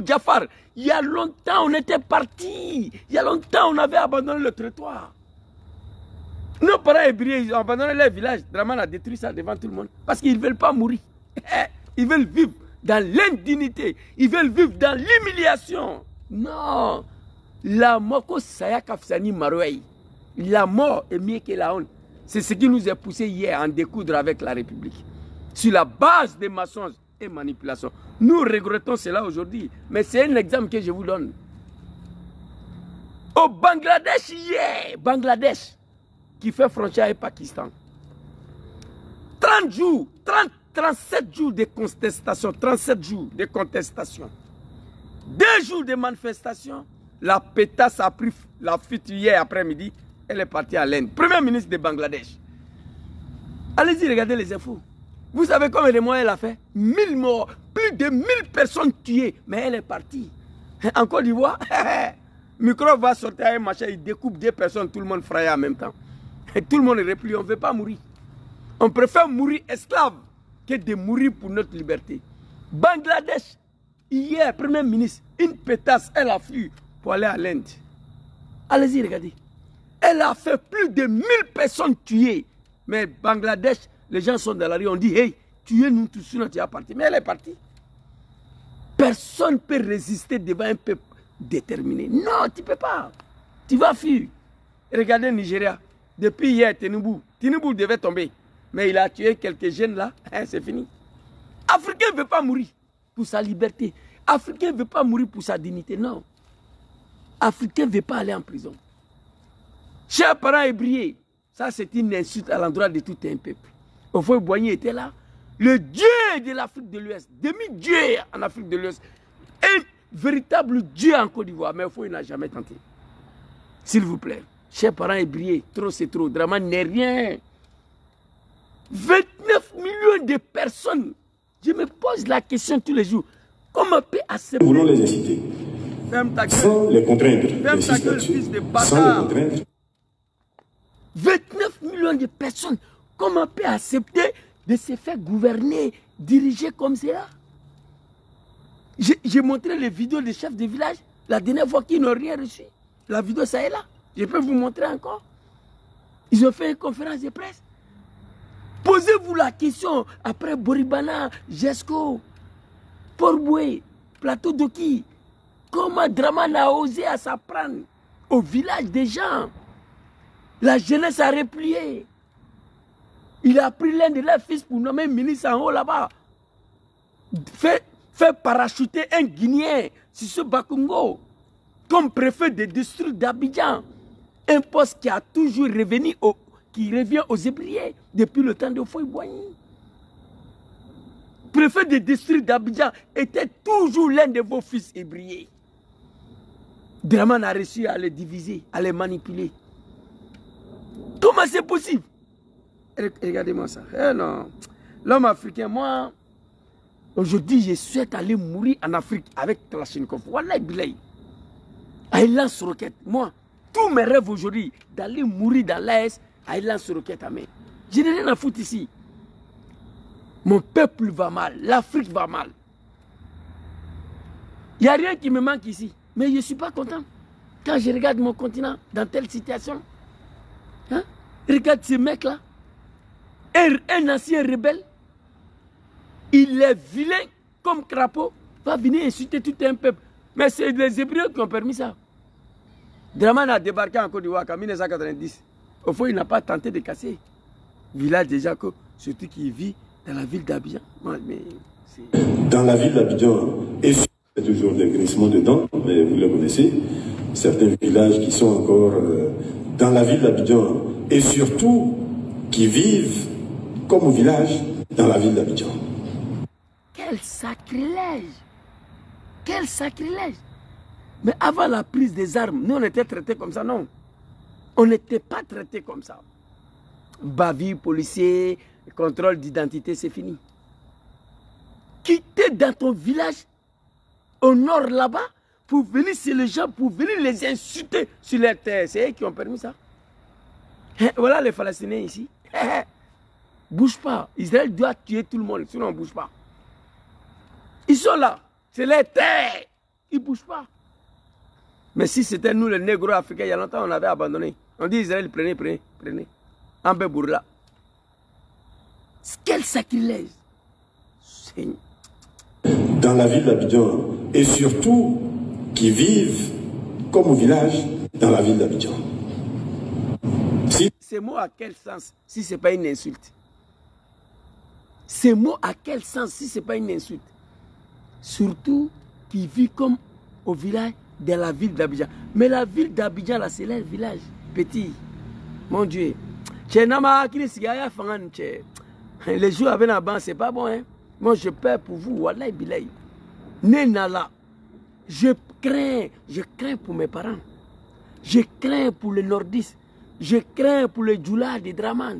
Jafar, il y a longtemps, on était partis. Il y a longtemps, on avait abandonné le territoire. Nos parents hébrieux, ils ont abandonné leur village. Dramane a détruit ça devant tout le monde. Parce qu'ils ne veulent pas mourir. Ils veulent vivre dans l'indignité. Ils veulent vivre dans l'humiliation. Non. La mort, la mort est mieux que la honte. C'est ce qui nous a poussé hier à en découdre avec la République. Sur la base des mensonges et manipulations. Nous regrettons cela aujourd'hui. Mais c'est un exemple que je vous donne. Au Bangladesh, hier, Bangladesh, qui fait frontière avec Pakistan. 30 jours, 37 jours de contestation, 37 jours de contestation. 2 jours de manifestation. La pétasse a pris la fuite hier après-midi. Elle est partie à l'Inde. Premier ministre de Bangladesh. Allez-y, regardez les infos. Vous savez combien de mois elle a fait? 1000 morts, plus de 1000 personnes tuées. Mais elle est partie. En Côte d'Ivoire, Micro va sortir un machin, il découpe 2 personnes, tout le monde fraye en même temps. Et tout le monde est replié, on ne veut pas mourir. On préfère mourir esclave que de mourir pour notre liberté. Bangladesh, hier, Premier ministre, une pétasse, elle a fui pour aller à l'Inde. Allez-y, regardez. Elle a fait plus de 1000 personnes tuées. Mais Bangladesh, les gens sont dans la rue, on dit, hey, tuez-nous tous, sinon tu es parti. Mais elle est partie. Personne ne peut résister devant un peuple déterminé. Non, tu ne peux pas. Tu vas fuir. Regardez Nigeria. Depuis hier, Tinubu devait tomber. Mais il a tué quelques jeunes là. Hein, c'est fini. Africain ne veut pas mourir pour sa liberté. Africain ne veut pas mourir pour sa dignité. Non. Africain ne veut pas aller en prison. Chers parents ébriés, ça c'est une insulte à l'endroit de tout un peuple. Houphouët-Boigny était là. Le dieu de l'Afrique de l'Ouest. Demi-dieu en Afrique de l'Ouest. Un véritable dieu en Côte d'Ivoire. Mais Houphouët n'a jamais tenté. S'il vous plaît. Chers parents ébriés, trop c'est trop. Dramane n'est rien. 29 millions de personnes. Je me pose la question tous les jours. Comment peut accepter? Nous voulons les inciter. Sans les contraindre. Ferme ta gueule, fils de bâtard. 29 millions de personnes. Comment peut accepter de se faire gouverner, diriger comme cela? J'ai montré les vidéos des chefs de village. La dernière fois qu'ils n'ont rien reçu. La vidéo, ça est là. Je peux vous montrer encore. Ils ont fait une conférence de presse. Posez-vous la question après Boribana, Jesco, Port-Boué, Plateau d'Oki. Comment Dramane a osé à s'apprendre au village des gens? La jeunesse a replié. Il a pris l'un de leurs fils pour nommer ministre en haut là-bas. Fait parachuter un Guinéen, Sissoko Bakongo, comme préfet de district d'Abidjan. Un poste qui a toujours qui revient aux ébriers depuis le temps de Houphouët-Boigny. Préfet de district d'Abidjan était toujours l'un de vos fils ébriés. Dramane a réussi à les diviser, à les manipuler. Comment c'est possible? Regardez-moi ça. Eh non. L'homme africain, moi, aujourd'hui, je souhaite aller mourir en Afrique avec Kalachnikov. Wallah Bilay. À lance-roquette. Moi, tous mes rêves aujourd'hui, d'aller mourir dans l'AS à lance-roquette à main. Je n'ai rien à foutre ici. Mon peuple va mal. L'Afrique va mal. Il n'y a rien qui me manque ici. Mais je ne suis pas content. Quand je regarde mon continent dans telle situation, hein? Regarde ce mec-là. Un ancien rebelle. Il est vilain comme crapaud. Va venir insulter tout un peuple. Mais c'est les Hébreux qui ont permis ça. Dramane a débarqué en Côte d'Ivoire en 1990. Au fond, il n'a pas tenté de casser. Village déjà, surtout qui vit dans la ville d'Abidjan. Dans la ville d'Abidjan, et c'est toujours des grincements dedans, mais vous le connaissez, certains villages qui sont encore dans la ville d'Abidjan, et surtout qui vivent comme au village dans la ville d'Abidjan. Quel sacrilège! Quel sacrilège! Mais avant la prise des armes, nous on était traités comme ça, non. On n'était pas traités comme ça. Bavure, policier, contrôle d'identité, c'est fini. Quitter dans ton village, au nord là-bas, pour venir chez les gens, pour venir les insulter sur leur terre. C'est eux qui ont permis ça. Voilà les Palestiniens ici. Bouge pas. Israël doit tuer tout le monde, sinon on ne bouge pas. Ils sont là. C'est leur terre. Ils ne bougent pas. Mais si c'était nous, les négros africains, il y a longtemps, on avait abandonné. On dit Israël, prenez, prenez, prenez. En Bébourla. Quel sacrilège. Seigneur. dans la ville d'Abidjan et surtout qui vivent comme au village dans la ville d'Abidjan. Ces mots à quel sens si ce n'est pas une insulte? Ces mots à quel sens si ce n'est pas une insulte? Surtout qui vit comme au village de la ville d'Abidjan. Mais la ville d'Abidjan, là, c'est leur village petit. Mon Dieu. Les jours avec la banque, c'est pas bon. Hein? Moi, je perds pour vous. Wallahi bilahi. Nenala. Je crains pour mes parents. Je crains pour les nordistes. Je crains pour les djoulas de Draman.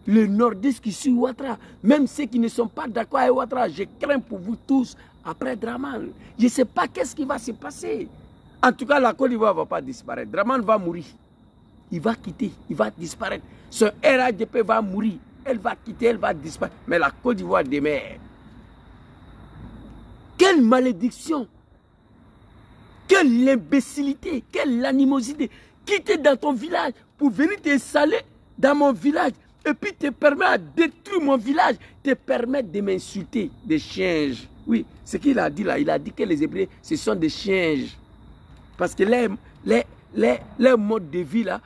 Les nordistes qui suivent Ouattara. Même ceux qui ne sont pas d'accord avec Ouattara. Je crains pour vous tous après Draman. Je ne sais pas qu'est-ce qui va se passer. En tout cas, la Côte d'Ivoire ne va pas disparaître. Draman va mourir. Il va quitter. Il va disparaître. Son RADP va mourir. Elle va quitter. Elle va disparaître. Mais la Côte d'Ivoire demeure. Quelle malédiction. Quelle imbécilité. Quelle animosité. Quitter dans ton village pour venir t'installer dans mon village et puis te permettre de détruire mon village, te permettre de m'insulter, des chiens. Oui, ce qu'il a dit là, il a dit que les Hébreux, ce sont des chiens. Parce que les modes de vie là,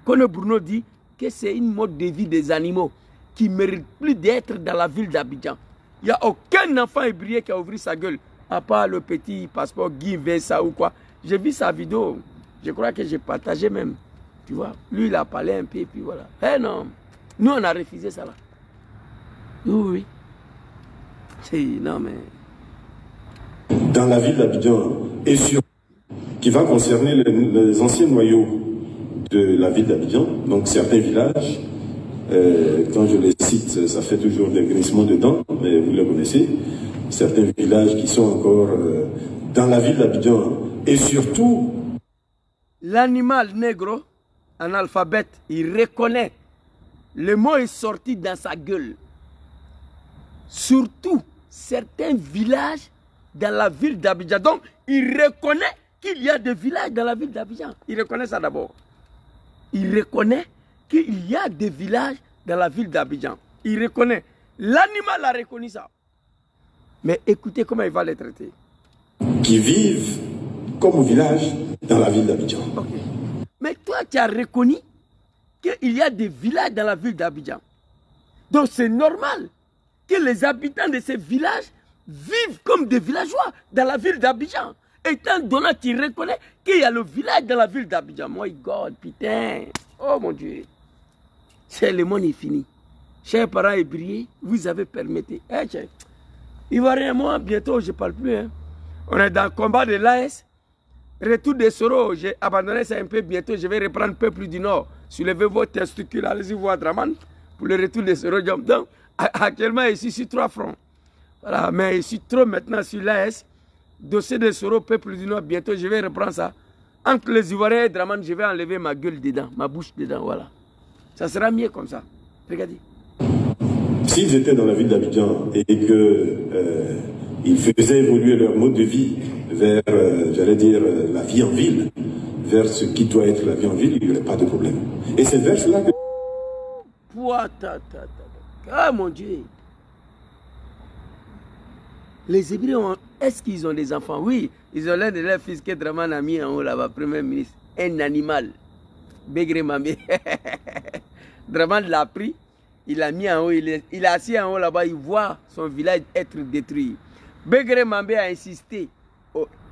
Kone Bruno dit que c'est une mode de vie des animaux qui ne mérite plus d'être dans la ville d'Abidjan. Il n'y a aucun enfant hébreu qui a ouvert sa gueule, à part le petit passeport Guy Vincent ou quoi. J'ai vu sa vidéo. Je crois que j'ai partagé même. Tu vois, lui, il a parlé un peu, et puis voilà. Eh non, nous, on a refusé ça là. Oui, oui. Non, mais... Dans la ville d'Abidjan, et sur qui va concerner les anciens noyaux de la ville d'Abidjan, donc certains villages, quand je les cite, ça fait toujours des grincements dedans, mais vous les connaissez, certains villages qui sont encore dans la ville d'Abidjan, et surtout... L'animal négro, analphabète, il reconnaît. Le mot est sorti dans sa gueule. Surtout, certains villages dans la ville d'Abidjan. Donc, il reconnaît qu'il y a des villages dans la ville d'Abidjan. Il reconnaît ça d'abord. Il reconnaît qu'il y a des villages dans la ville d'Abidjan. Il reconnaît. L'animal a reconnu ça. Mais écoutez comment il va les traiter. Qui vivent comme au village dans la ville d'Abidjan. Okay. Mais toi, tu as reconnu qu'il y a des villages dans la ville d'Abidjan. Donc c'est normal que les habitants de ces villages vivent comme des villageois dans la ville d'Abidjan. Étant donné que tu reconnais qu'il y a le village dans la ville d'Abidjan. My God, putain. Oh mon Dieu. C'est le monde est fini. Chers parents hébreux, vous avez permis. Ivoirien, moi, bientôt, je ne parle plus. Hein. On est dans le combat de l'AS. Retour des Soro, j'ai abandonné ça un peu. Bientôt, je vais reprendre le peuple du Nord. Soulevez vos testicules, allez-y voir Draman pour le retour des Soro. Donc, actuellement, je suis sur 3 fronts. Voilà, mais je suis trop maintenant sur l'AS. Dossier des Soro, peuple du Nord, bientôt, je vais reprendre ça. Entre les Ivoiriens et Draman, je vais enlever ma gueule dedans, ma bouche dedans, voilà. Ça sera mieux comme ça. Regardez. S'ils étaient dans la ville d'Abidjan et qu'ils faisaient évoluer leur mode de vie vers, j'allais dire, la vie en ville, vers ce qui doit être la vie en ville, il n'y aurait pas de problème. Et c'est vers cela que... Ah mon Dieu. Les Hébreux, est-ce qu'ils ont des enfants? Oui, ils ont l'un de leurs fils que Draman a mis en haut là-bas, Premier ministre. Un animal. Begré Mamé. Draman l'a pris, il l'a mis en haut, il est assis en haut là-bas, il voit son village être détruit. Begré Mamé a insisté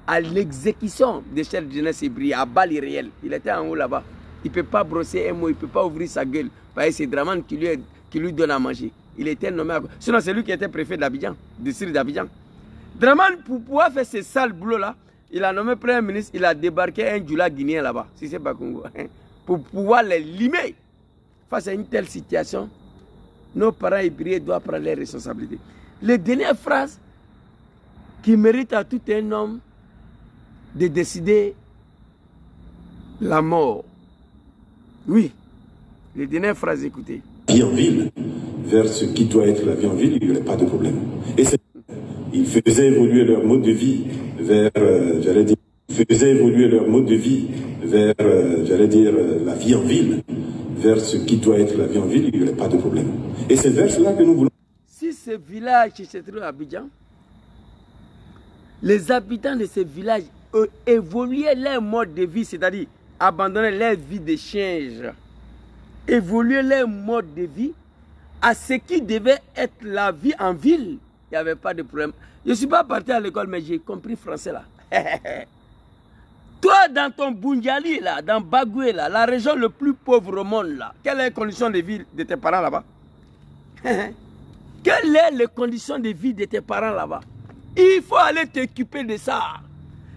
à l'exécution des chefs de jeunesse hébreux, à balles réelles. Il était en haut là-bas. Il ne peut pas brosser un mot, il ne peut pas ouvrir sa gueule. Parce que c'est Draman qui lui donne à manger. Il était nommé à... Sinon, c'est lui qui était préfet d'Abidjan, du district d'Abidjan. Draman, pour pouvoir faire ce sale boulot-là, il a nommé Premier ministre, il a débarqué un djoula guinéen là-bas, si c'est pas Congo, hein, pour pouvoir les limer. Face à une telle situation, nos parents hébreux doivent prendre leurs responsabilités. Les dernières phrases qui méritent à tout un homme de décider la mort. Oui, les dernières phrases, écoutez. Vie en ville, vers ce qui doit être la vie en ville, il n'y aurait pas de problème. Et ils faisaient évoluer leur mode de vie vers, j'allais dire, la vie en ville, vers ce qui doit être la vie en ville, il n'y aurait pas de problème. Et c'est vers cela que nous voulons. Si ce village se trouve à Abidjan, les habitants de ces villages évoluaient leur mode de vie, c'est-à-dire abandonnaient leur vie d'échange, évoluaient leur mode de vie à ce qui devait être la vie en ville. Il n'y avait pas de problème. Je ne suis pas parti à l'école, mais j'ai compris français là. Toi, dans ton Bundiali, là, dans Bagoué, là, la région le plus pauvre au monde, là, quelles sont les conditions de vie de tes parents là-bas? Quelles sont les conditions de vie de tes parents là-bas? Il faut aller t'occuper de ça.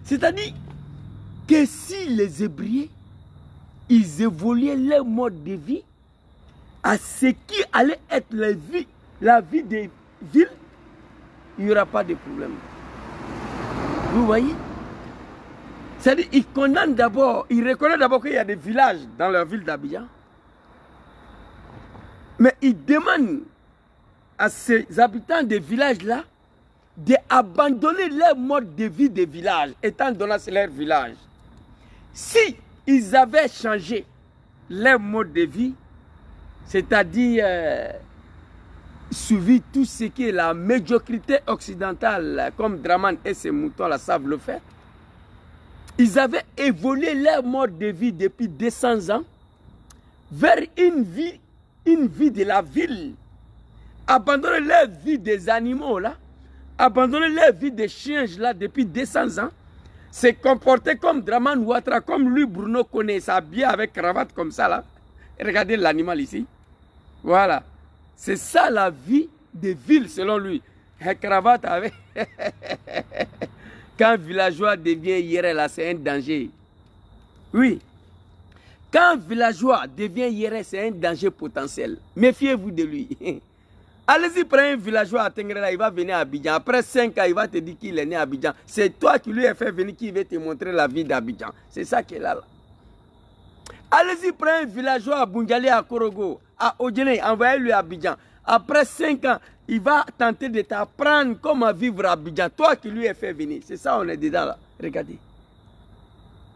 C'est-à-dire que si les Hébreux, ils évoluaient leur mode de vie à ce qui allait être la vie des villes, il n'y aura pas de problème. Vous voyez? C'est-à-dire qu'ils condamnent d'abord, ils reconnaissent d'abord qu'il y a des villages dans leur ville d'Abidjan. Mais ils demandent à ces habitants des villages-là d'abandonner leur mode de vie des villages, étant donné que c'est leur village. Si ils avaient changé leur mode de vie, c'est-à-dire suivi tout ce qui est la médiocrité occidentale, comme Draman et ses moutons-là savent le faire, ils avaient évolué leur mode de vie depuis 200 ans vers une vie de la ville. Abandonner leur vie des animaux là, abandonner leur vie des chiens là depuis 200 ans, se comporter comme Draman Ouattara, comme lui Bruno connaît, s'habiller avec cravate comme ça là. Regardez l'animal ici. Voilà. C'est ça la vie des villes selon lui. Un cravate avec... Quand un villageois devient IRL, c'est un danger. Oui. Quand un villageois devient IRL, c'est un danger potentiel. Méfiez-vous de lui. Allez-y, prenez un villageois à Tengrela, il va venir à Abidjan. Après 5 ans, il va te dire qu'il est né à Abidjan. C'est toi qui lui as fait venir, qui va te montrer la vie d'Abidjan. C'est ça qu'il a là. Allez-y, prenez un villageois à Bundiali, à Korogo, à Odjene, envoyez-lui à Abidjan. Après 5 ans, il va tenter de t'apprendre comment vivre à Abidjan. Toi qui lui as fait venir. C'est ça, on est dedans là. Regardez.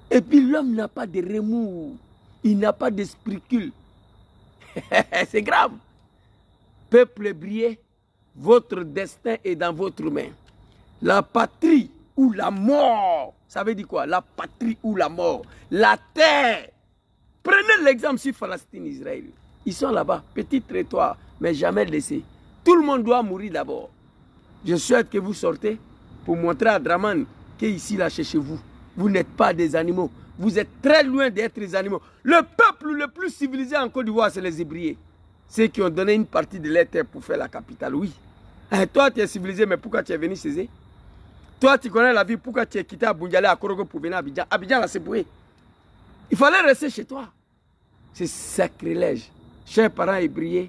Et puis l'homme n'a pas de remords. Il n'a pas de scrupules. C'est grave. Peuple hébreu, votre destin est dans votre main. La patrie ou la mort. Ça veut dire quoi? La patrie ou la mort. La terre. Prenez l'exemple sur Palestine, Israël. Ils sont là-bas, petit territoire, mais jamais laissé. Tout le monde doit mourir d'abord. Je souhaite que vous sortez pour montrer à Draman qu'ici, là, chez vous, vous n'êtes pas des animaux. Vous êtes très loin d'être des animaux. Le peuple le plus civilisé en Côte d'Ivoire, c'est les Hébreux. Ceux qui ont donné une partie de leur terre pour faire la capitale, oui. Et toi, tu es civilisé, mais pourquoi tu es venu chez eux? Toi, tu connais la vie, pourquoi tu es quitté à Bundiali, à Korogo pour venir à Abidjan? Abidjan, là, c'est pour eux. Il fallait rester chez toi. C'est sacrilège. Chers parents hébreux,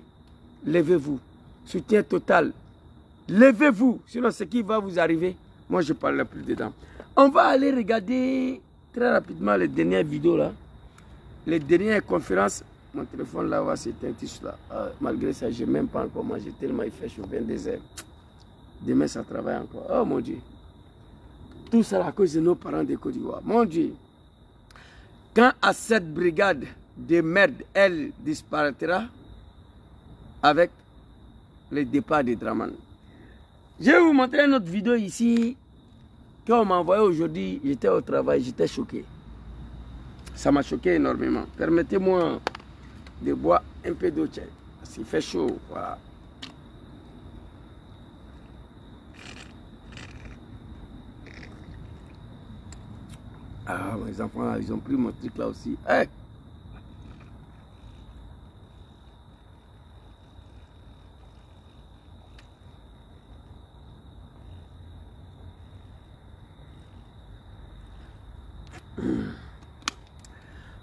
levez-vous. Soutien total. Levez-vous. Sinon, ce qui va vous arriver, moi, je ne parlerai plus dedans. On va aller regarder très rapidement les dernières vidéos là. Les dernières conférences. Mon téléphone là va s'éteindre là. Malgré ça, je n'ai même pas encore mangé tellement il fait chaud, 22 heures. Demain, ça travaille encore. Oh mon Dieu. Tout ça à cause de nos parents de Côte d'Ivoire. Mon Dieu. Quand à cette brigade de merde, elle disparaîtra avec le départ de Draman. Je vais vous montrer une autre vidéo ici. Quand on m'a envoyé aujourd'hui, j'étais au travail, j'étais choqué. Ça m'a choqué énormément. Permettez-moi de boire un peu d'eau. Parce qu'il fait chaud. Voilà. Ah, mes enfants, là, ils ont pris mon truc là aussi. Hey!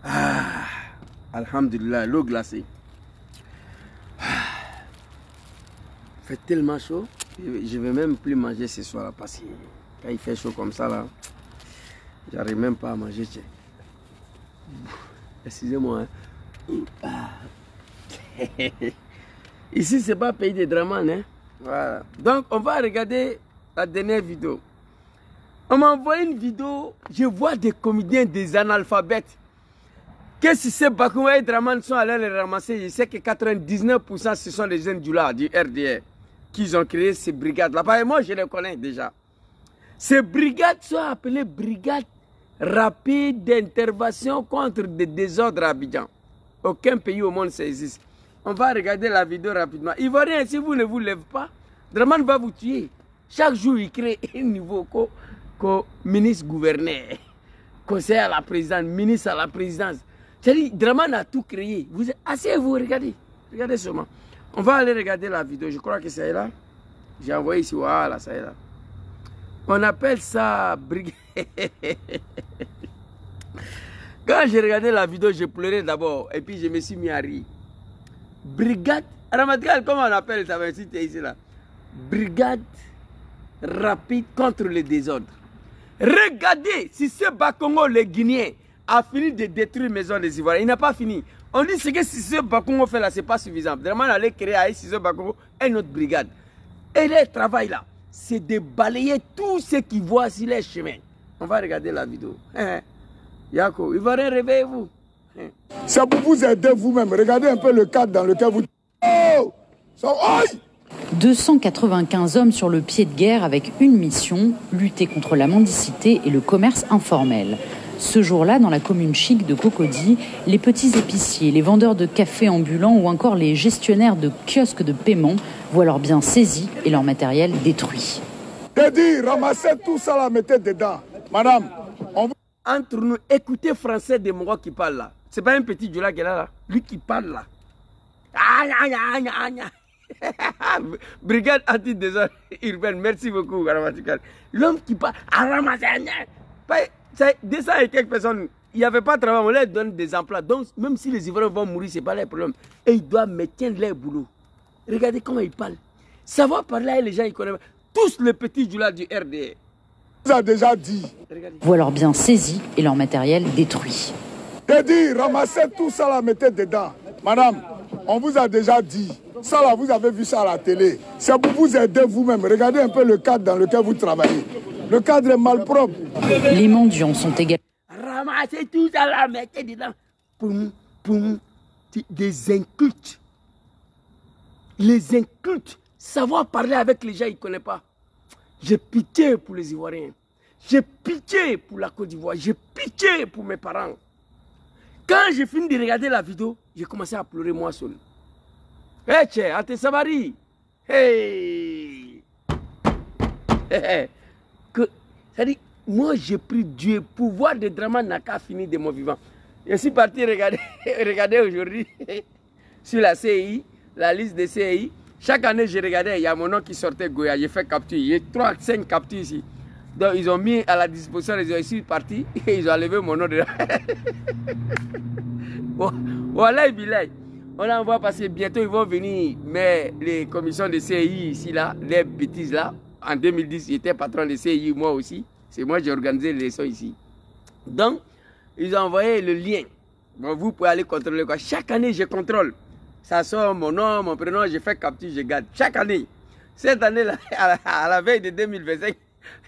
Ah, alhamdulillah, l'eau glacée. Fait tellement chaud, je ne vais même plus manger ce soir là, parce que quand il fait chaud comme ça là, j'arrive même pas à manger. Excusez-moi. Hein. Ici, c'est pas pays de Draman. Hein. Voilà. Donc, on va regarder la dernière vidéo. On m'a envoyé une vidéo, je vois des comédiens, des analphabètes. Que si ces Bakouma et Draman sont allés les ramasser, je sais que 99% ce sont les jeunes du RDR qui ont créé ces brigades-là. Moi, je les connais déjà. Ces brigades sont appelées brigades rapides d'intervention contre des désordres à Abidjan. Aucun pays au monde existe. On va regarder la vidéo rapidement. Ivoirien, si vous ne vous lèvez pas, Draman va vous tuer. Chaque jour, il crée un niveau ministre-gouverneur, conseiller à la présidence, ministre à la présidence. C'est-à-dire, Draman a tout créé. Vous asseyez-vous, regardez. Regardez seulement. On va aller regarder la vidéo. Je crois que ça est là. J'ai envoyé ici. Voilà, ça est là. On appelle ça brigade. Quand j'ai regardé la vidéo, j'ai pleuré d'abord. Et puis je me suis mis à rire. Brigade. Ramatkal, comment on appelle ça si tu es ici là? Brigade rapide contre le désordre. Regardez si ce Bakongo, le Guinéen, a fini de détruire la maison des Ivoiriens. Il n'a pas fini. On dit que si ce Bakongo fait là, ce n'est pas suffisant. Vraiment, on allait créer à ce Bakongo une autre brigade. Et le travail là, c'est de balayer tous ceux qui voient sur les chemins. On va regarder la vidéo. Yako, Ivoirien, réveillez-vous. C'est pour vous aider vous-même. Regardez un peu le cadre dans lequel vous... Oh! 295 hommes sur le pied de guerre avec une mission, lutter contre la mendicité et le commerce informel. Ce jour-là, dans la commune chic de Cocody, les petits épiciers, les vendeurs de café ambulants ou encore les gestionnaires de kiosques de paiement voient leurs biens saisis et leur matériel détruit. J'ai dit, ramassez tout ça là, mettez dedans. Madame, on... Entre nous, écoutez français des Mongols qui parlent là. C'est pas un petit Djoula qui est là. Lui qui parle là. Brigade anti-désordre urbaine, merci beaucoup, Ramatikal. L'homme qui parle à ramasser. C'est 200 et quelques personnes. Il n'y avait pas de travail, on leur donne des emplois. Donc, même si les Ivoiriens vont mourir, ce n'est pas leur problème. Et ils doivent maintenir leur boulot. Regardez comment ils parlent. Savoir parler, les gens, ils connaissent. Tous les petits Djoula du RDR. Vous a déjà dit. Voient leurs biens saisis et leur matériel détruit. J'ai dit, ramassez tout ça là, mettez dedans. Madame, on vous a déjà dit. Ça là, vous avez vu ça à la télé. C'est pour vous aider vous-même. Regardez un peu le cadre dans lequel vous travaillez. Le cadre est malpropre. Les mendiants sont également... Ramassez tout ça là, mettez dedans. Poum. Des incultes. Les incultes. Savoir parler avec les gens, ils ne connaissent pas. J'ai pitié pour les Ivoiriens. J'ai pitié pour la Côte d'Ivoire. J'ai pitié pour mes parents. Quand j'ai fini de regarder la vidéo, j'ai commencé à pleurer moi seul. Hé, tchè, Ate Sabari. Hey. C'est-à-dire, moi j'ai pris Dieu, pouvoir de Draman n'a qu'à finir de mon vivant. Je suis parti regarder aujourd'hui sur la CI, la liste des CI. Chaque année, je regardais, il y a mon nom qui sortait Goya, j'ai fait capture. Il y a 3-5 captures ici. Donc, ils ont mis à la disposition, ils sont partis et ils ont enlevé mon nom dedans. Voilà, Bilay. On en voit passer bientôt, ils vont venir, mais les commissions de CI ici, là, les bêtises là. En 2010, j'étais patron de CI, moi aussi. C'est moi qui j'ai organisé les leçons ici. Donc, ils ont envoyé le lien. Bon, vous pouvez aller contrôler quoi. Chaque année, je contrôle. Ça sort mon nom, mon prénom, je fais capture, je garde. Chaque année. Cette année-là, à la veille de 2025,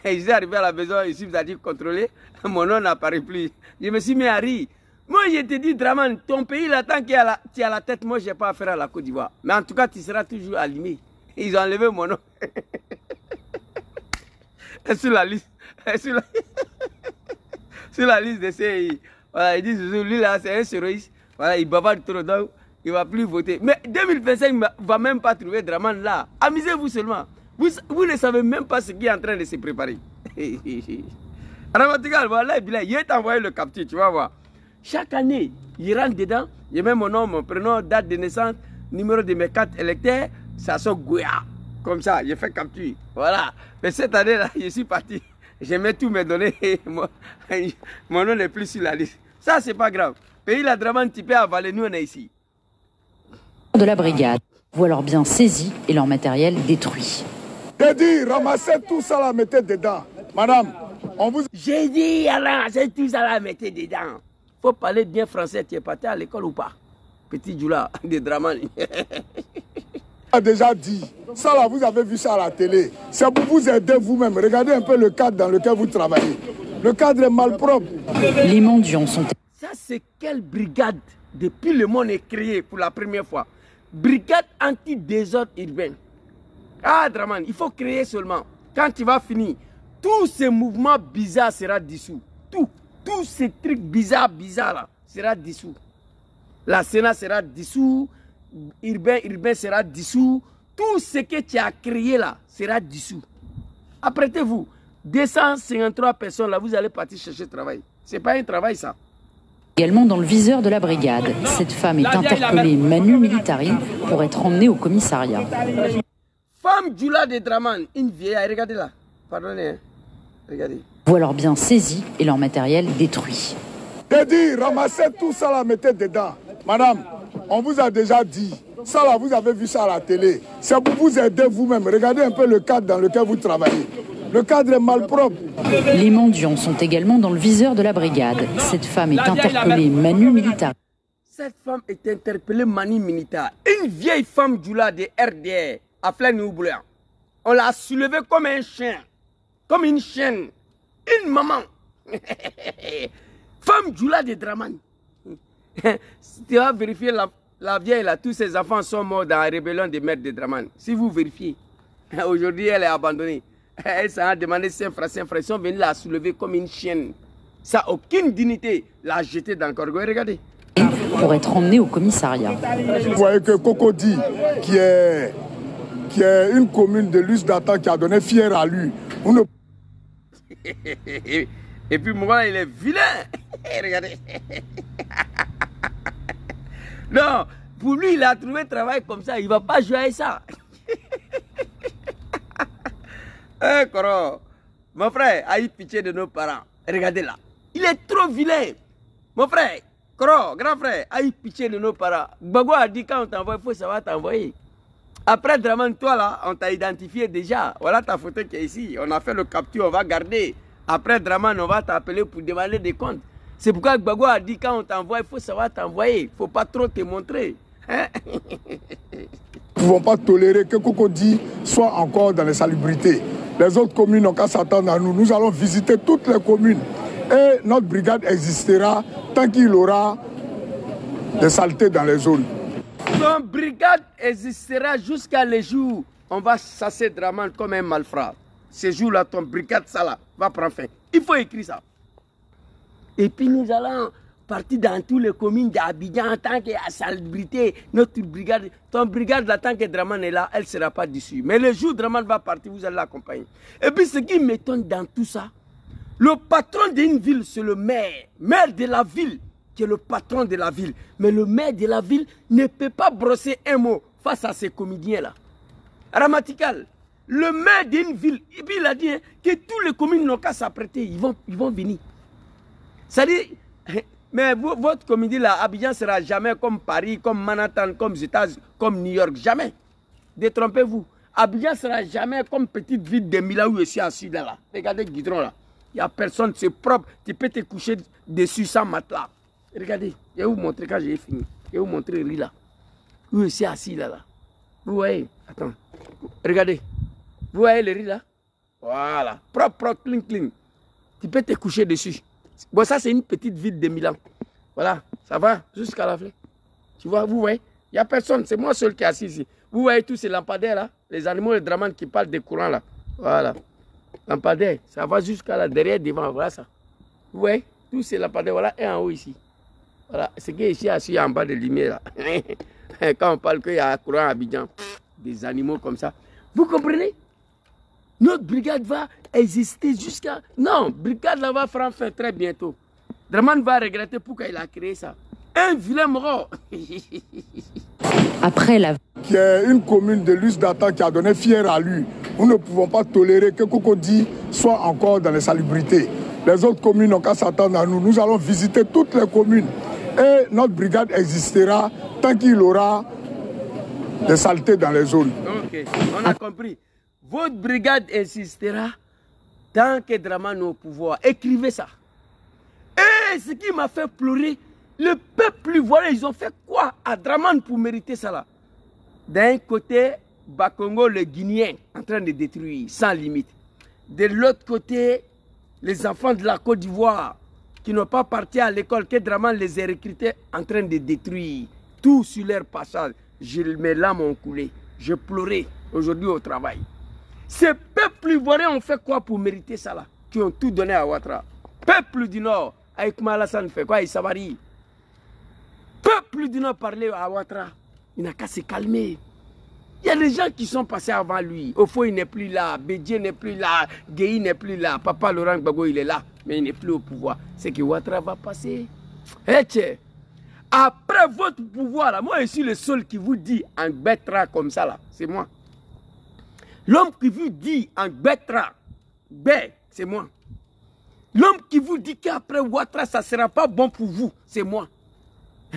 je suis arrivé à la maison, ici, vous avez dit contrôler. Mon nom n'apparaît plus. Je me suis mis à rire. Moi, je te dis, Draman, ton pays, là, tant qu'il tu as la tête, moi, je n'ai pas affaire à la Côte d'Ivoire. Mais en tout cas, tu seras toujours aligné. Ils ont enlevé mon nom. Sur la liste. Sur la liste des CI. Voilà, ils disent, lui, là, c'est un séroïste. Voilà, il bavarde trop, donc il ne va plus voter. Mais 2025 ne va même pas trouver Draman là. Amusez-vous seulement. Vous ne savez même pas ce qui est en train de se préparer. Ramatigal, voilà, il est envoyé le capture, tu vas voir. Chaque année, il rentre dedans, il met mon nom, mon prénom, date de naissance, numéro de mes cartes électeurs, ça sort Goya. Comme ça, j'ai fait capture. Voilà. Mais cette année-là, je suis parti. Je mets tous mes données. Mon nom n'est plus sur la liste. Ça, c'est pas grave. Pays la Draman, tu peux avaler, nous on est ici. De la brigade voient leurs biens saisis et leur matériel détruit. J'ai dit, ramassez tout ça là, mettez dedans. Madame, on vous... J'ai dit, ramassez tout ça là, mettez dedans. Faut parler bien français. Tu es parti à l'école ou pas? Petit Djoula de Draman. A déjà dit. Ça là, vous avez vu ça à la télé. C'est pour vous aider vous-même. Regardez un peu le cadre dans lequel vous travaillez. Le cadre est malpropre. Les mendiants sont... Ça, c'est quelle brigade depuis le monde est créé pour la première fois? Brigade anti-désordre urbain. Ah, Draman, il faut créer seulement. Quand tu vas finir, Tous ces mouvements bizarres seront dissous. Tous ces trucs bizarres là sera dissous. La Sénat sera dissous, urbain sera dissous. Tout ce que tu as créé là sera dissous. Apprêtez-vous. 253 personnes là, vous allez partir chercher travail. C'est pas un travail ça. Également dans le viseur de la brigade. Cette femme est interpellée manu militari pour être emmenée au commissariat. Femme Djoula de Draman, une vieille, regardez là. Pardonnez, hein. Regardez. Voient leurs biens saisis et leur matériel détruit. J'ai dit, ramassez tout ça là, mettez dedans. Madame, on vous a déjà dit, ça là, vous avez vu ça à la télé. C'est pour vous aider vous-même. Regardez un peu le cadre dans lequel vous travaillez. Le cadre est malpropre. Les mendiants sont également dans le viseur de la brigade. Cette femme est interpellée manu militari. Cette femme est interpellée manu militari. Une vieille femme Djoula de RDR à Flaine-Oubouléa. On l'a soulevée comme un chien. Comme une chienne. Une maman. Femme Djoula de Draman. Tu vas vérifier la vieille là. Tous ses enfants sont morts dans la rébellion des maîtres de Draman. Si vous vérifiez. Aujourd'hui elle est abandonnée. Elle s'en a demandé 5 francs. Ils sont venus la soulever comme une chienne. Ça n'a aucune dignité. La jeter dans le corbeau. Regardez. Pour être emmené au commissariat. Vous voyez que Cocody, qui est une commune de Lusdata qui a donné fier à lui. Et puis moi, il est vilain. Regardez. Non, pour lui, il a trouvé travail comme ça. Il ne va pas jouer à ça. Koro, mon frère a eu pitié de nos parents. Regardez là. Il est trop vilain. Mon frère, Koro, grand frère, a eu pitié de nos parents. Bago a dit quand on t'envoie, il faut savoir t'envoyer. Après Draman, toi là, on t'a identifié déjà. Voilà ta photo qui est ici. On a fait le capture, on va garder. Après Draman, on va t'appeler pour demander des comptes. C'est pourquoi Bago a dit quand on t'envoie, il faut savoir t'envoyer. Il ne faut pas trop te montrer. Hein? Nous ne pouvons pas tolérer que Cocody soit encore dans les salubrités. Les autres communes n'ont qu'à s'attendre à nous. Nous allons visiter toutes les communes. Et notre brigade existera tant qu'il aura des saletés dans les zones. Ton brigade existera jusqu'à les jours où on va chasser Draman comme un malfrat. Ce jour-là, ton brigade, ça là, va prendre fin. Il faut écrire ça. Et puis nous allons partir dans toutes les communes d'Abidjan en tant que salubrité. Notre brigade, ton brigade, là, tant que Draman est là, elle ne sera pas dessus. Mais le jour où Draman va partir, vous allez l'accompagner. Et puis ce qui m'étonne dans tout ça, le patron d'une ville, c'est le maire de la ville, qui est le patron de la ville. Mais le maire de la ville ne peut pas brosser un mot face à ces comédiens-là. Ramatical, le maire d'une ville, et puis il a dit hein, que tous les communes n'ont qu'à s'apprêter, ils vont venir. C'est-à-dire, mais votre comédie là, Abidjan ne sera jamais comme Paris, comme Manhattan, comme États-Unis, comme New York, jamais. Détrompez-vous. Abidjan ne sera jamais comme petite ville de Milan où je suis assis là. Regardez le guidron là. Il n'y a personne, c'est propre. Tu peux te coucher dessus sans matelas. Regardez, je vais vous montrer quand j'ai fini. Je vais vous montrer le riz là. Où je suis assis là. Vous voyez, attends. Regardez. Vous voyez le riz là? Voilà. Propre, clean, clean. Tu peux te coucher dessus. Bon, ça c'est une petite ville de Milan. Voilà, ça va jusqu'à la fin. Tu vois, vous voyez, il n'y a personne. C'est moi seul qui est assis ici. Vous voyez tous ces lampadaires là, les animaux, les Draman qui parlent des courants là. Voilà. Lampadaire, ça va jusqu'à là, derrière, devant, voilà ça. Vous voyez, tous ces lampadaires, voilà, et en haut ici. Voilà, ce qui est ici, assis en bas de lumière là. Quand on parle qu'il y a un courant à Abidjan, des animaux comme ça. Vous comprenez? Notre brigade va exister jusqu'à... Non, brigade là va faire fin très bientôt. Draman va regretter pourquoi il a créé ça. Un vilain mort. Après la... Qui est une commune de Lusdata qui a donné fier à lui. Nous ne pouvons pas tolérer que Cocody soit encore dans les salubrités. Les autres communes n'ont qu'à s'attendre à nous. Nous allons visiter toutes les communes. Et notre brigade existera tant qu'il aura des saletés dans les zones. Ok, on a compris. Votre brigade existera tant que Draman est au pouvoir. Écrivez ça. Et ce qui m'a fait pleurer, le peuple ivoirien, ils ont fait quoi à Draman pour mériter ça là? D'un côté, Bakongo, le Guinéen, en train de détruire, sans limite. De l'autre côté, les enfants de la Côte d'Ivoire, qui n'ont pas parti à l'école, que Draman les a recrutés, en train de détruire. Tout sur leur passage. Mes larmes ont coulé. Je pleurais aujourd'hui au travail. Ces peuples ivoiriens ont fait quoi pour mériter ça là? Qui ont tout donné à Ouattara. Peuple du Nord, avec Malassane fait quoi? Il s'avarie. Peuple du Nord parlait à Ouattara. Il n'a qu'à se calmer. Il y a des gens qui sont passés avant lui. Ofo, il n'est plus là. Bédié n'est plus là. Guéhi n'est plus là. Papa Laurent Gbagbo, il est là. Mais il n'est plus au pouvoir. C'est que Ouattara va passer. Et après votre pouvoir, là, moi je suis le seul qui vous dit en bêtera comme ça là. C'est moi. L'homme qui vous dit en bêtera, c'est moi. L'homme qui vous dit qu'après Ouattara, ça ne sera pas bon pour vous, c'est moi.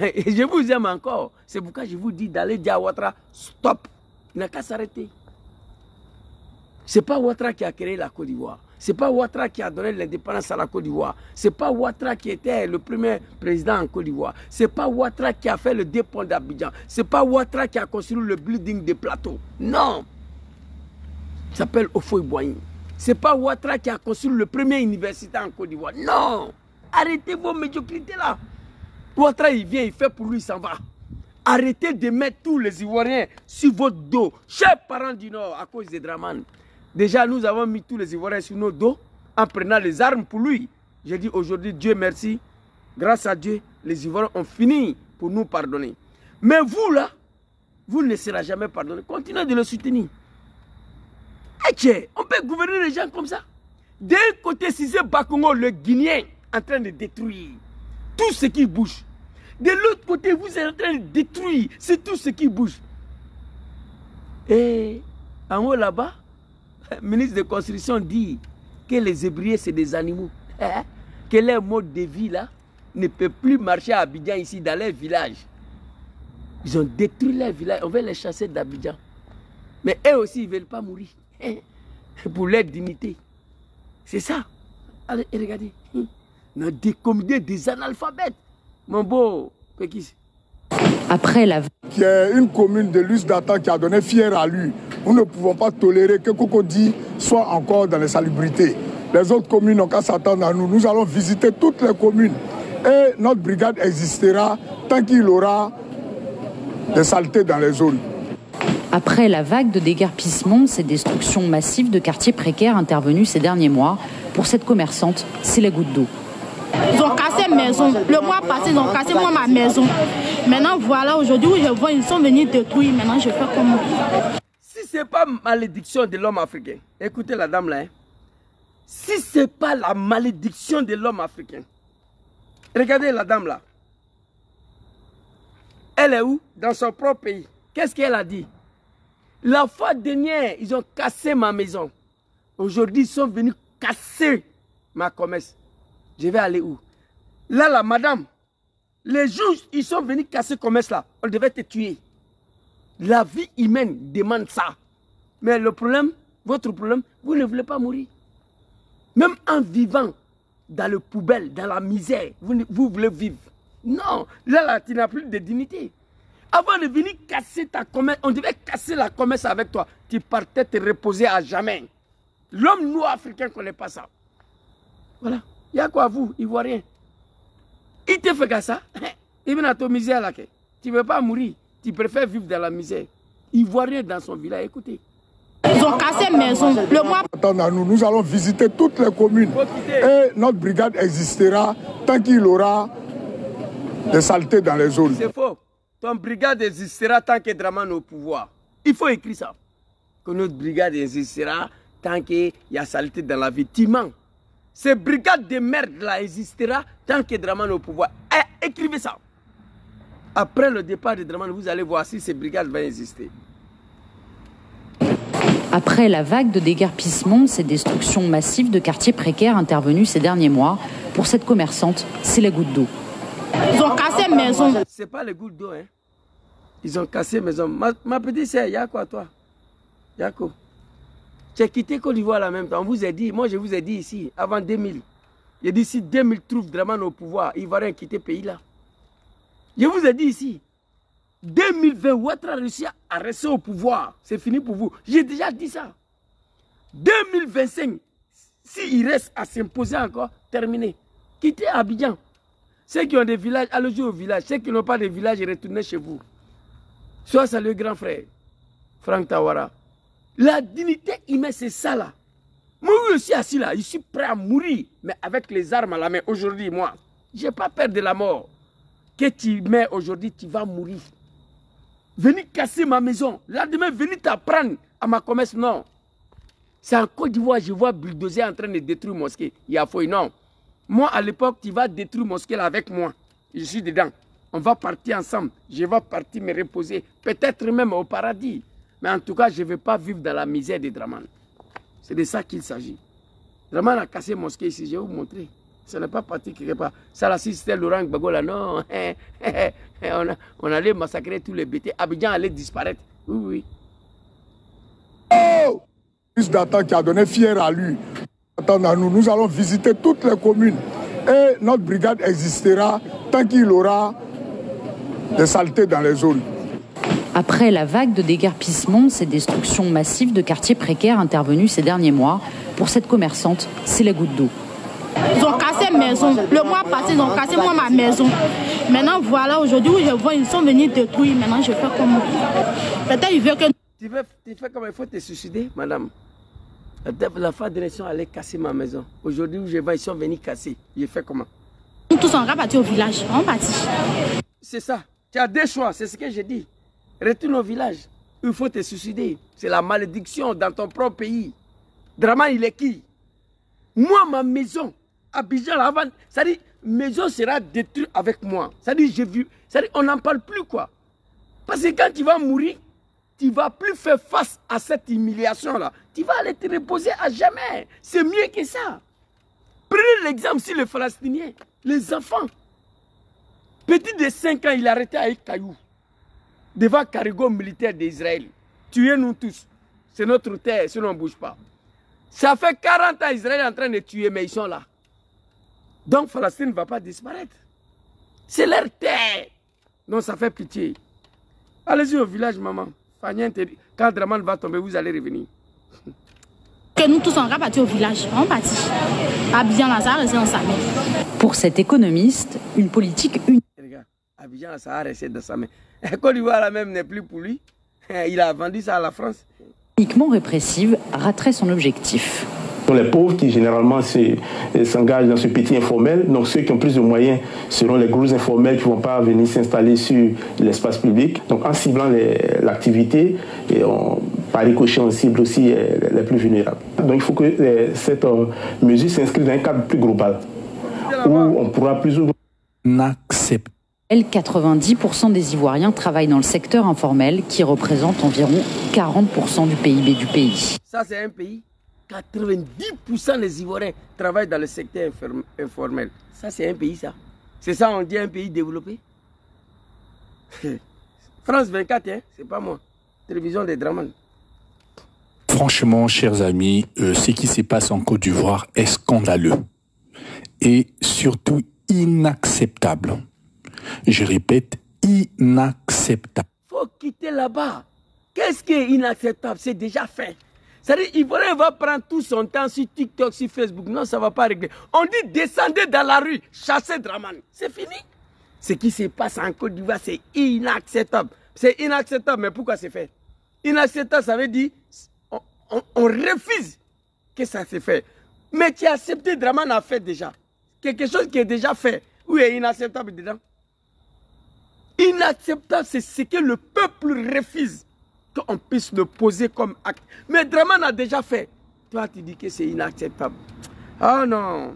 Et je vous aime encore. C'est pourquoi je vous dis d'aller dire à Ouattara, stop. Il n'a qu'à s'arrêter. Ce n'est pas Ouattara qui a créé la Côte d'Ivoire. Ce n'est pas Ouattara qui a donné l'indépendance à la Côte d'Ivoire. Ce n'est pas Ouattara qui était le premier président en Côte d'Ivoire. Ce n'est pas Ouattara qui a fait le dépôt d'Abidjan. Ce n'est pas Ouattara qui a construit le building des plateaux. Non. Il s'appelle Houphouët-Boigny. Ce n'est pas Ouattara qui a construit le premier université en Côte d'Ivoire. Non. Arrêtez vos médiocrités là. Ouattara, il vient, il fait pour lui, il s'en va. Arrêtez de mettre tous les Ivoiriens sur votre dos. Chers parents du Nord, à cause des Dramane. Déjà, nous avons mis tous les Ivoiriens sur nos dos en prenant les armes pour lui. J'ai dit aujourd'hui, Dieu merci. Grâce à Dieu, les Ivoiriens ont fini pour nous pardonner. Mais vous là, vous ne serez jamais pardonné. Continuez de le soutenir. Et on peut gouverner les gens comme ça. D'un côté, Cissé Bakongo, le Guinéen, en train de détruire tout ce qui bouge. De l'autre côté, vous êtes en train de détruire, c'est tout ce qui bouge. Et en haut là-bas, le ministre de la Construction dit que les ébriers, c'est des animaux. Que leur mode de vie là ne peut plus marcher à Abidjan ici, dans leur village. Ils ont détruit leur village, on veut les chasser d'Abidjan. Mais eux aussi, ils ne veulent pas mourir. Pour leur dignité. C'est ça. Allez, regardez. On a décommodé des analphabètes. Mon beau Pékis. Après la... Qui est une commune de Luce d'Atan qui a donné fier à lui. Nous ne pouvons pas tolérer que Cocody soit encore dans les salubrités. Les autres communes n'ont qu'à s'attendre à nous. Nous allons visiter toutes les communes. Et notre brigade existera tant qu'il aura des saletés dans les zones. Après la vague de déguerpissement, ces destructions massives de quartiers précaires intervenues ces derniers mois, pour cette commerçante, c'est la goutte d'eau. Ils ont cassé maison. Le mois passé, ils ont cassé moi ma maison. Maintenant, voilà, aujourd'hui où je vois, ils sont venus détruire. Maintenant, je fais comment? Si ce n'est pas malédiction de l'homme africain, écoutez la dame là. Hein. Si ce n'est pas la malédiction de l'homme africain, regardez la dame là. Elle est où? Dans son propre pays. Qu'est-ce qu'elle a dit? La fois dernière, ils ont cassé ma maison. Aujourd'hui, ils sont venus casser ma commerce. Je vais aller où? Là, la madame, les juges, ils sont venus casser commerce là. On devait te tuer. La vie humaine demande ça. Mais le problème, votre problème, vous ne voulez pas mourir. Même en vivant dans le poubelle, dans la misère, vous voulez vivre. Non, là, tu n'as plus de dignité. Avant de venir casser ta commerce, on devait casser la commerce avec toi. Tu partais te reposer à jamais. L'homme noir africain ne connaît pas ça. Voilà. Il y a quoi vous, Ivoirien? Il te fait ça. Il vient à ton misère là. Tu ne veux pas mourir. Tu préfères vivre dans la misère. Ivoirien dans son village, écoutez. Ils ont cassé maison. Le mois... Attends, nous allons visiter toutes les communes. Et notre brigade existera tant qu'il aura des saletés dans les zones. C'est faux. Ton brigade existera tant que Dramane est au pouvoir. Il faut écrire ça. Que notre brigade existera tant qu'il y a saleté dans la vie. Tu mens. Ces brigades de merde là existera tant que Dramane est au pouvoir. Écrivez ça. Après le départ de Dramane, vous allez voir si ces brigades vont exister. Après la vague de déguerpissement, ces destructions massives de quartiers précaires intervenues ces derniers mois, pour cette commerçante, c'est la goutte d'eau. Ils ont cassé maison. C'est pas les gouttes d'eau, hein. Ils ont cassé maison. Ma petite sœur, il y a quoi toi? Yako. Tu as quitté Côte d'Ivoire en même temps. On vous a dit, moi je vous ai dit ici, avant 2000. J'ai dit si 2000 trouve Dramane au pouvoir, il va rien quitter le pays là. Je vous ai dit ici, 2020, Ouattara a réussi à rester au pouvoir. C'est fini pour vous. J'ai déjà dit ça. 2025, s'il reste à s'imposer encore, terminé. Quittez Abidjan. Ceux qui ont des villages, allez jouer au village. Ceux qui n'ont pas de village, retournez chez vous. Soit salut grand frère, Franck Tawara. La dignité humaine, c'est ça là. Moi, je suis assis là, je suis prêt à mourir, mais avec les armes à la main. Aujourd'hui, moi, je n'ai pas peur de la mort. Que tu mets aujourd'hui, tu vas mourir. Venez casser ma maison. Là, demain, venez t'apprendre à ma commerce. Non. C'est en Côte d'Ivoire, je vois Bulldozer en train de détruire mosquée. Il y a fouille. Non. Moi, à l'époque, tu vas détruire mosquée là avec moi. Je suis dedans. On va partir ensemble. Je vais partir me reposer. Peut-être même au paradis. Mais en tout cas, je ne vais pas vivre dans la misère de Dramane. C'est de ça qu'il s'agit. Dramane a cassé mosquée ici. Je vais vous montrer. Ça n'est pas parti quelque part. Ça là, si c'était Laurent Gbagbo là, non. On allait massacrer tous les bêtés. Abidjan allait disparaître. Oui, oui. Oh! Plus d'Attah qui a donné fier à lui. Attends, nous allons visiter toutes les communes. Et notre brigade existera tant qu'il aura des saletés dans les zones. Après la vague de déguerpissement, ces destructions massives de quartiers précaires intervenues ces derniers mois, pour cette commerçante, c'est la goutte d'eau. Ils ont cassé ma maison. Le mois passé, ils ont cassé moi ma maison. Maintenant, voilà, aujourd'hui où je vois, ils sont venus détruire. Maintenant, je fais comment? Peut-être ils veulent que... Tu fais comment? Il faut te suicider, madame. La fin de l'élection allait casser ma maison. Aujourd'hui où je vois, ils sont venus casser. Je fais comment? Nous tous, on va partir au village. On partit. C'est ça. Tu as deux choix, c'est ce que j'ai dit. Retourne au village. Il faut te suicider. C'est la malédiction dans ton propre pays. Dramane, il est qui? Moi, ma maison, Abidjan, avant, c'est-à-dire, maison sera détruite avec moi. C'est-à-dire, j'ai vu, c'est-à-dire, on n'en parle plus, quoi. Parce que quand tu vas mourir, tu ne vas plus faire face à cette humiliation-là. Tu vas aller te reposer à jamais. C'est mieux que ça. Prenez l'exemple sur les Palestiniens, les enfants. Petit de 5 ans, il est arrêté avec caillou. Devant le cargo militaire d'Israël. Tuez-nous tous. C'est notre terre, sinon on ne bouge pas. Ça fait 40 ans Israël est en train de tuer, mais ils sont là. Donc Palestine ne va pas disparaître. C'est leur terre. Donc ça fait pitié. Allez-y au village, maman. Quand Dramane va tomber, vous allez revenir. Que nous tous, on va partir au village. On partit. Abidjan, là, ça reste dans sa main. Pour cet économiste, une politique unique. Regarde, Abidjan, là, ça reste dans sa main. Côte d'Ivoire, là même, n'est plus pour lui. Il a vendu ça à la France. Uniquement répressive, raterait son objectif. Les pauvres qui généralement s'engagent dans ce petit informel, donc ceux qui ont plus de moyens seront les gros informels qui ne vont pas venir s'installer sur l'espace public. Donc en ciblant l'activité, par ricochet on cible aussi les plus vulnérables. Donc il faut que cette mesure s'inscrive dans un cadre plus global, où on pourra plus ou moins accepter. 90% des Ivoiriens travaillent dans le secteur informel qui représente environ 40% du PIB du pays. Ça, c'est un pays, 90% des Ivoiriens travaillent dans le secteur informel. Ça, c'est un pays, ça. C'est ça, on dit un pays développé. France 24, hein, c'est pas moi. Télévision des Dramane. Franchement, chers amis, ce qui se passe en Côte d'Ivoire est scandaleux. Et surtout inacceptable. Je répète, inacceptable. Il faut quitter là-bas. Qu'est-ce qui est inacceptable? C'est déjà fait. C'est-à-dire, l'Ivoirien va prendre tout son temps sur TikTok, sur Facebook. Non, ça ne va pas régler. On dit descendez dans la rue, chassez Dramane. C'est fini. Ce qui se passe en Côte d'Ivoire, c'est inacceptable. C'est inacceptable, mais pourquoi c'est fait? Inacceptable, ça veut dire on refuse que ça se fait. Mais tu as accepté, Dramane a fait déjà. Quelque chose qui est déjà fait. Où est inacceptable dedans? Inacceptable, c'est ce que le peuple refuse qu'on puisse le poser comme acte. Mais Dramane a déjà fait. Toi, tu dis que c'est inacceptable. Ah non,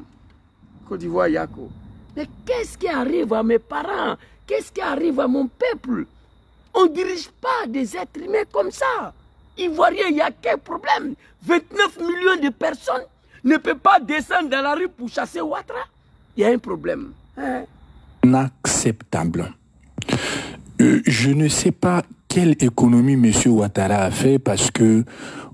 Côte d'Ivoire, Yako. Mais qu'est-ce qui arrive à mes parents? Qu'est-ce qui arrive à mon peuple? On ne dirige pas des êtres humains comme ça. Ivoirien, il y a quel problème? 29 millions de personnes ne peuvent pas descendre dans la rue pour chasser Ouattara. Il y a un problème. Hein? Inacceptable. Je ne sais pas quelle économie M. Ouattara a fait parce que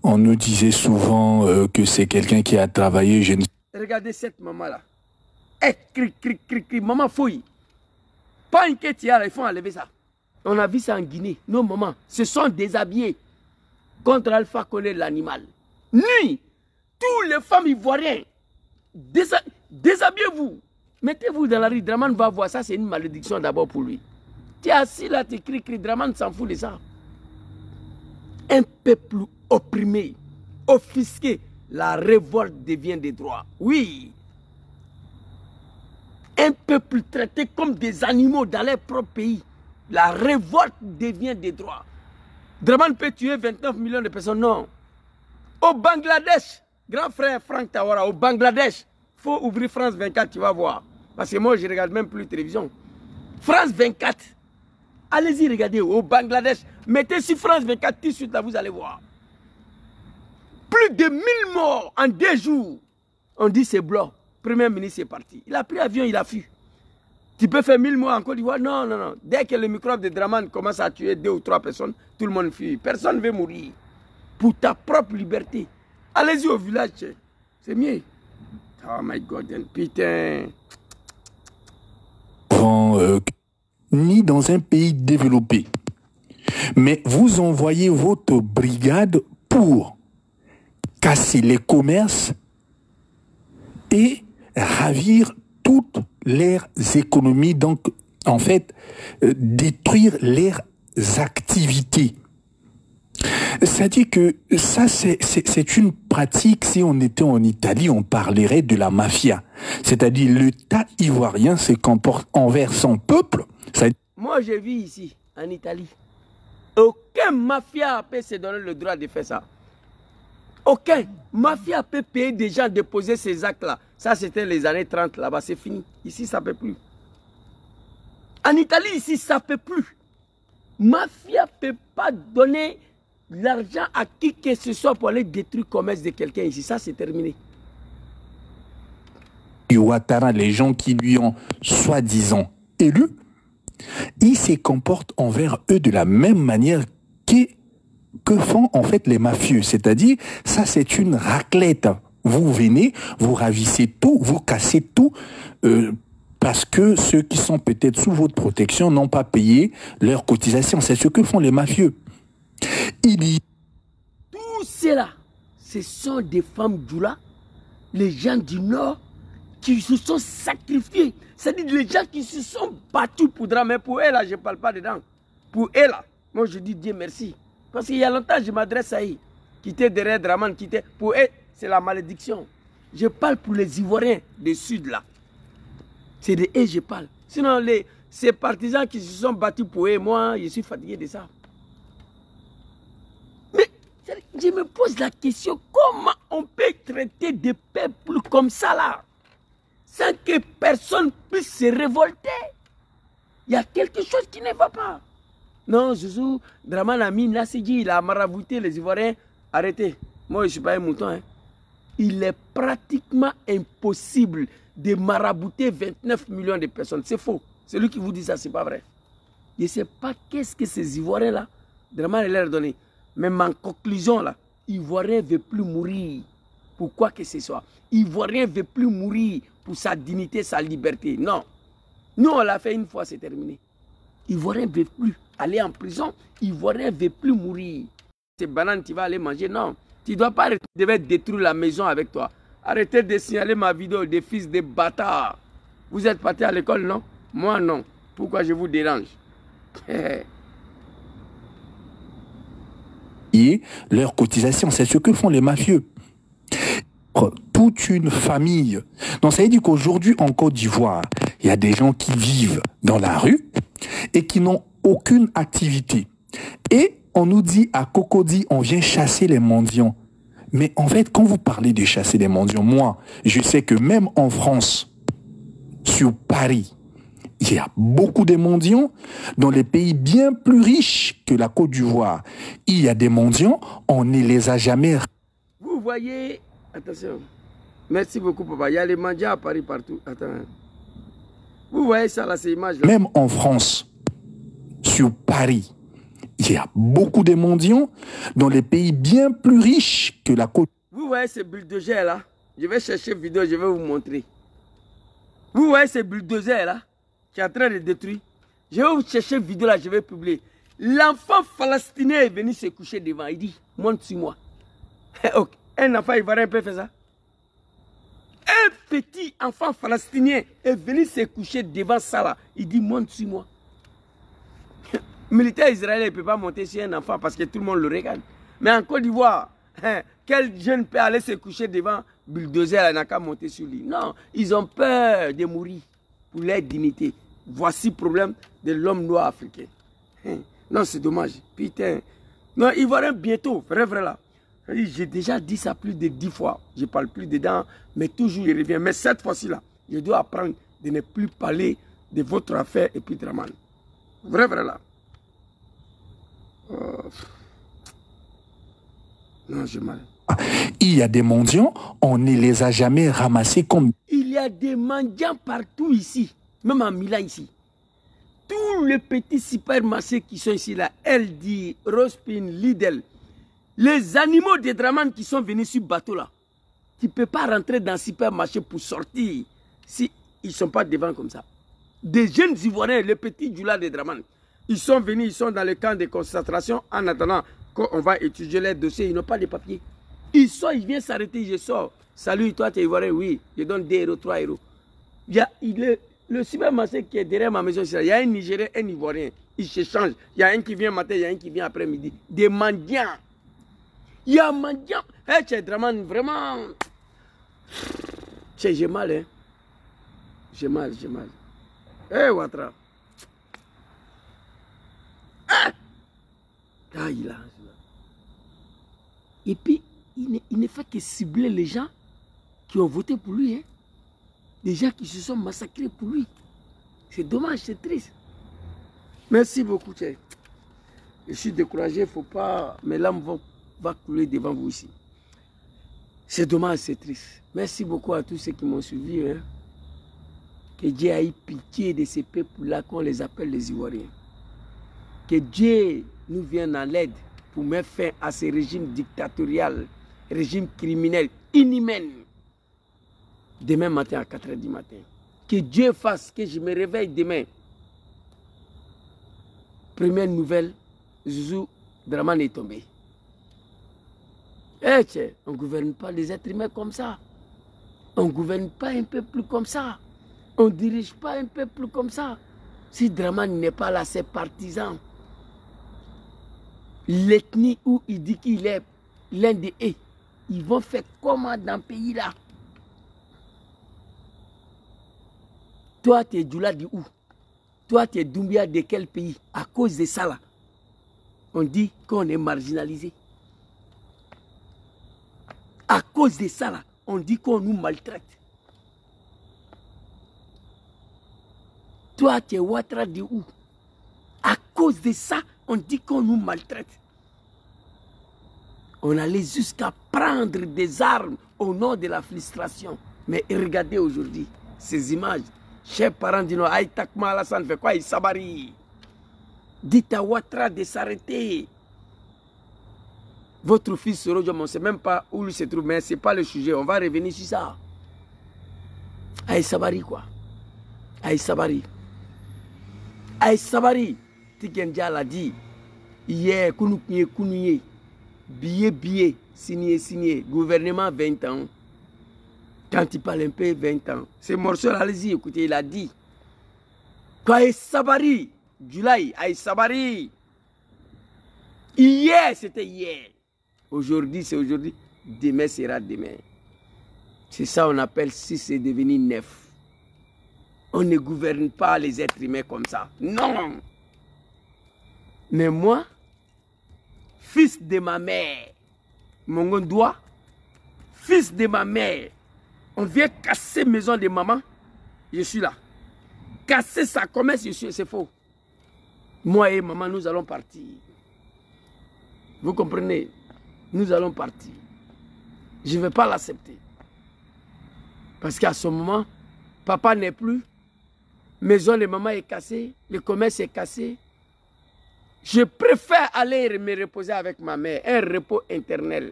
on nous disait souvent que c'est quelqu'un qui a travaillé. Regardez cette maman-là. Maman fouille. Pas inquiète, il faut enlever ça. On a vu ça en Guinée. Nos mamans se sont déshabillées contre Alpha Condé, l'animal. Nuit, tous les femmes ivoiriennes, déshabillez-vous. Mettez-vous dans la rue. Dramane va voir ça, c'est une malédiction d'abord pour lui. Tu es assis là, tu cries, Dramane s'en fout de ça. Un peuple opprimés, offusqués, la révolte devient des droits. Oui. Un peuple traité comme des animaux dans leur propre pays, la révolte devient des droits. Draman peut tuer 29 millions de personnes, non. Au Bangladesh, grand frère Frank Tawara, au Bangladesh, il faut ouvrir France 24, tu vas voir. Parce que moi, je ne regarde même plus la télévision. France 24. Allez-y, regardez, au Bangladesh. Mettez sur France 24 tout de suite, là, vous allez voir. Plus de 1000 morts en 2 jours. On dit c'est blanc. Premier ministre est parti. Il a pris l'avion, il a fui. Tu peux faire 1000 morts en Côte d'Ivoire? Non, non, non. Dès que le microbe de Draman commence à tuer 2 ou 3 personnes, tout le monde fuit. Personne ne veut mourir. Pour ta propre liberté. Allez-y au village. C'est mieux. Oh my God, putain. Ni dans un pays développé. Mais vous envoyez votre brigade pour casser les commerces et ravir toutes leurs économies, donc en fait détruire leurs activités. C'est-à-dire que ça c'est une pratique, si on était en Italie, on parlerait de la mafia. C'est-à-dire l'État ivoirien se comporte envers son peuple. Moi je vis ici, en Italie. Aucun mafia peut se donner le droit de faire ça. Aucun mafia peut payer des gens de poser ces actes-là. Ça, c'était les années 30 là-bas, c'est fini. Ici, ça ne peut plus. En Italie, ici, ça ne peut plus. Mafia ne peut pas donner l'argent à qui que ce soit pour aller détruire le commerce de quelqu'un ici. Ça, c'est terminé. Ouattara, les gens qui lui ont soi-disant élu, ils se comportent envers eux de la même manière que font en fait les mafieux. C'est-à-dire, ça c'est une raclette. Vous venez, vous ravissez tout, vous cassez tout, parce que ceux qui sont peut-être sous votre protection n'ont pas payé leurs cotisations. C'est ce que font les mafieux. Tout cela, ce sont des femmes d'Oula, les gens du Nord, qui se sont sacrifiés. C'est-à-dire les gens qui se sont battus pour Draman. Mais pour eux, là, je ne parle pas dedans. Pour eux, là, moi, je dis Dieu merci. Parce qu'il y a longtemps, je m'adresse à eux. Qui étaient derrière Draman, qui étaient... Pour eux, c'est la malédiction. Je parle pour les Ivoiriens du Sud, là. C'est de eux que je parle. Sinon, ces partisans qui se sont battus pour eux, moi, je suis fatigué de ça. Mais je me pose la question, comment on peut traiter des peuples comme ça, là, sans que personne puisse se révolter? Il y a quelque chose qui ne va pas. Non, Zouzou, Draman a mis Nassidji, il a marabouté les Ivoiriens. Arrêtez. Moi, je ne suis pas un mouton. Hein. Il est pratiquement impossible de marabouter 29 millions de personnes. C'est faux. Celui qui vous dit ça, ce n'est pas vrai. Je ne sais pas qu'est-ce que ces Ivoiriens-là, Draman leur a donné. Mais ma conclusion, là, Ivoirien ne veut plus mourir pour quoi que ce soit. Ivoirien ne veut plus mourir pour sa dignité, sa liberté. Non. Nous, on l'a fait une fois, c'est terminé. Ivoirien ne veut plus aller en prison. Ivoirien ne veut plus mourir. Ces bananes, tu vas aller manger. Non. Tu ne dois pas arrêter de détruire la maison avec toi. Arrêtez de signaler ma vidéo des fils de bâtards. Vous êtes partis à l'école, non? Moi, non. Pourquoi je vous dérange? Et leur cotisation, c'est ce que font les mafieux. Toute une famille. Donc ça veut dire qu'aujourd'hui en Côte d'Ivoire, il y a des gens qui vivent dans la rue et qui n'ont aucune activité. Et on nous dit à Cocody, on vient chasser les mendiants. Mais en fait, quand vous parlez de chasser les mendiants, moi, je sais que même en France, sur Paris, il y a beaucoup de mendiants. Dans les pays bien plus riches que la Côte d'Ivoire, il y a des mendiants, on ne les a jamais... Vous voyez... Attention. Merci beaucoup, papa. Il y a les mendiants à Paris partout. Attends. Vous voyez ça, là, ces images-là? Même en France, sur Paris, il y a beaucoup de mendiants dans les pays bien plus riches que la Côte. Vous voyez ces bulldozers-là? Je vais chercher une vidéo, je vais vous montrer. Vous voyez ces bulldozers-là qui est en train de détruire? Je vais vous chercher une vidéo, là, je vais publier. L'enfant palestinien est venu se coucher devant. Il dit, monte sur moi. Okay. Un enfant ivoirien peut faire ça? Un petit enfant palestinien est venu se coucher devant ça là. Il dit, monte sur moi. Militaire israélien ne peut pas monter sur un enfant parce que tout le monde le regarde. Mais en Côte d'Ivoire, quel jeune peut aller se coucher devant bulldozer, il n'a qu'à monter sur lui? Non, ils ont peur de mourir pour leur dignité. Voici le problème de l'homme noir africain. Non, c'est dommage. Putain. Non, Ivoirien bientôt, vrai là. J'ai déjà dit ça plus de 10 fois. Je ne parle plus dedans, mais toujours il revient. Mais cette fois-ci là, je dois apprendre de ne plus parler de votre affaire et puis Draman. Vrai là. Non, j'ai mal. Il y a des mendiants, on ne les a jamais ramassés comme... Il y a des mendiants partout ici, même à Milan ici. Tous les petits supermarchés qui sont ici, là, LD, Rospin, Lidl, les animaux de Draman qui sont venus sur le bateau là, tu ne peux pas rentrer dans le supermarché pour sortir si ils ne sont pas devant comme ça. Des jeunes Ivoiriens, les petits Djoula de Draman, ils sont venus, ils sont dans le camp de concentration en attendant qu'on va étudier les dossiers, ils n'ont pas de papiers. Ils sortent, ils viennent s'arrêter, je sors. Salut, toi tu es Ivoirien, oui, je donne 2 euros, 3 euros. Le supermarché qui est derrière ma maison, il y a un Nigérien, un Ivoirien, ils se changent. Il y a un qui vient matin, il y a un qui vient après-midi. Des mendiants. Il y a un mendiant. Hey, tu es Draman, vraiment. J'ai mal, hein. J'ai mal. Hé, Ouattara. Ah, il a. Et puis, il ne fait que cibler les gens qui ont voté pour lui. Hein. Les gens qui se sont massacrés pour lui. C'est dommage, c'est triste. Merci beaucoup, Tchè. Je suis découragé, il ne faut pas... Mes larmes vont couler devant vous ici. C'est dommage, c'est triste. Merci beaucoup à tous ceux qui m'ont suivi. Hein. Que Dieu ait pitié de ces peuples-là qu'on les appelle les Ivoiriens. Que Dieu nous vienne en aide pour mettre fin à ces régimes dictatoriaux, régimes criminels, inhumains. Demain matin à 4 h du matin. Que Dieu fasse que je me réveille demain. Première nouvelle, Zouzou Draman est tombé. Eh, on ne gouverne pas les êtres humains comme ça. On ne gouverne pas un peuple comme ça. On ne dirige pas un peuple comme ça. Si Draman n'est pas là, ses partisans, l'ethnie où il dit qu'il est l'un des eux, ils vont faire comment dans ce pays-là? Toi, tu es Djoula de où? Toi, tu es Doumbia de quel pays? À cause de ça, là, on dit qu'on est marginalisé. À cause de ça, là, on dit qu'on nous maltraite. Toi, tu es Ouattara de où? À cause de ça, on dit qu'on nous maltraite. On allait jusqu'à prendre des armes au nom de la frustration. Mais regardez aujourd'hui ces images. Chers parents disent, Aïe Takma Alassane fait quoi? Il sabari. Dites à Ouattara de s'arrêter. Votre fils Soro Diom, on ne sait même pas où il se trouve, mais ce n'est pas le sujet. On va revenir sur ça. Aïe Sabari quoi. Aïe Sabari. Aïe Sabari. Tikendia l'a dit. Hier, Kounouye, billet, signé. Gouvernement 20 ans. Quand il parle un peu, 20 ans. C'est morceau, allez-y, écoutez, il a dit. Toi, Aïe Sabari. July, Aïe Sabari. Hier, c'était hier. Aujourd'hui, c'est aujourd'hui. Demain sera demain. C'est ça qu'on appelle si c'est devenu neuf. On ne gouverne pas les êtres humains comme ça. Non. Mais moi, fils de ma mère, mon doigt, fils de ma mère, on vient casser maison de maman, je suis là. Casser sa commerce, c'est faux. Moi et maman, nous allons partir. Vous comprenez? Nous allons partir. Je ne vais pas l'accepter. Parce qu'à ce moment, papa n'est plus. Maison de maman est cassée. Le commerce est cassé. Je préfère aller me reposer avec ma mère. Un repos éternel.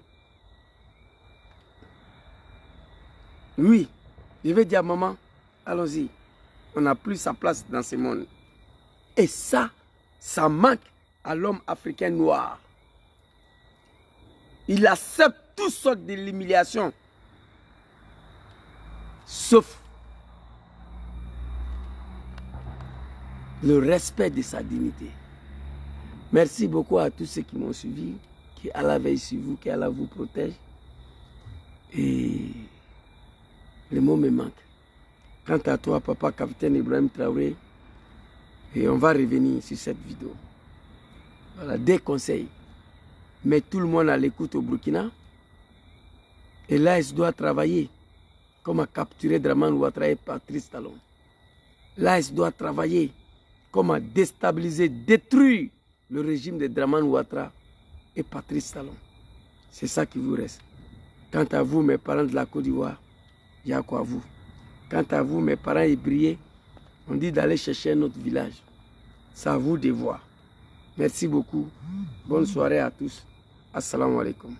Oui. Je vais dire à maman, allons-y. On n'a plus sa place dans ce monde. Et ça manque à l'homme africain noir. Il accepte toutes sortes de l'humiliation. Sauf le respect de sa dignité. Merci beaucoup à tous ceux qui m'ont suivi. Que Allah veille sur vous, que Allah vous protège. Et les mots me manquent. Quant à toi, papa, capitaine Ibrahim Traoré, et on va revenir sur cette vidéo. Voilà, des conseils. Mais tout le monde à l'écoute au Burkina. Et là, il doit travailler comme à capturer Dramane Ouattara et Patrice Talon. Là, il doit travailler comme à déstabiliser, détruire le régime de Dramane Ouattara et Patrice Talon. C'est ça qui vous reste. Quant à vous, mes parents de la Côte d'Ivoire, il y a quoi à vous. Quant à vous, mes parents ébriés, on dit d'aller chercher un autre village. C'est à vous de voir. Merci beaucoup. Bonne soirée à tous. Assalamu alaikum.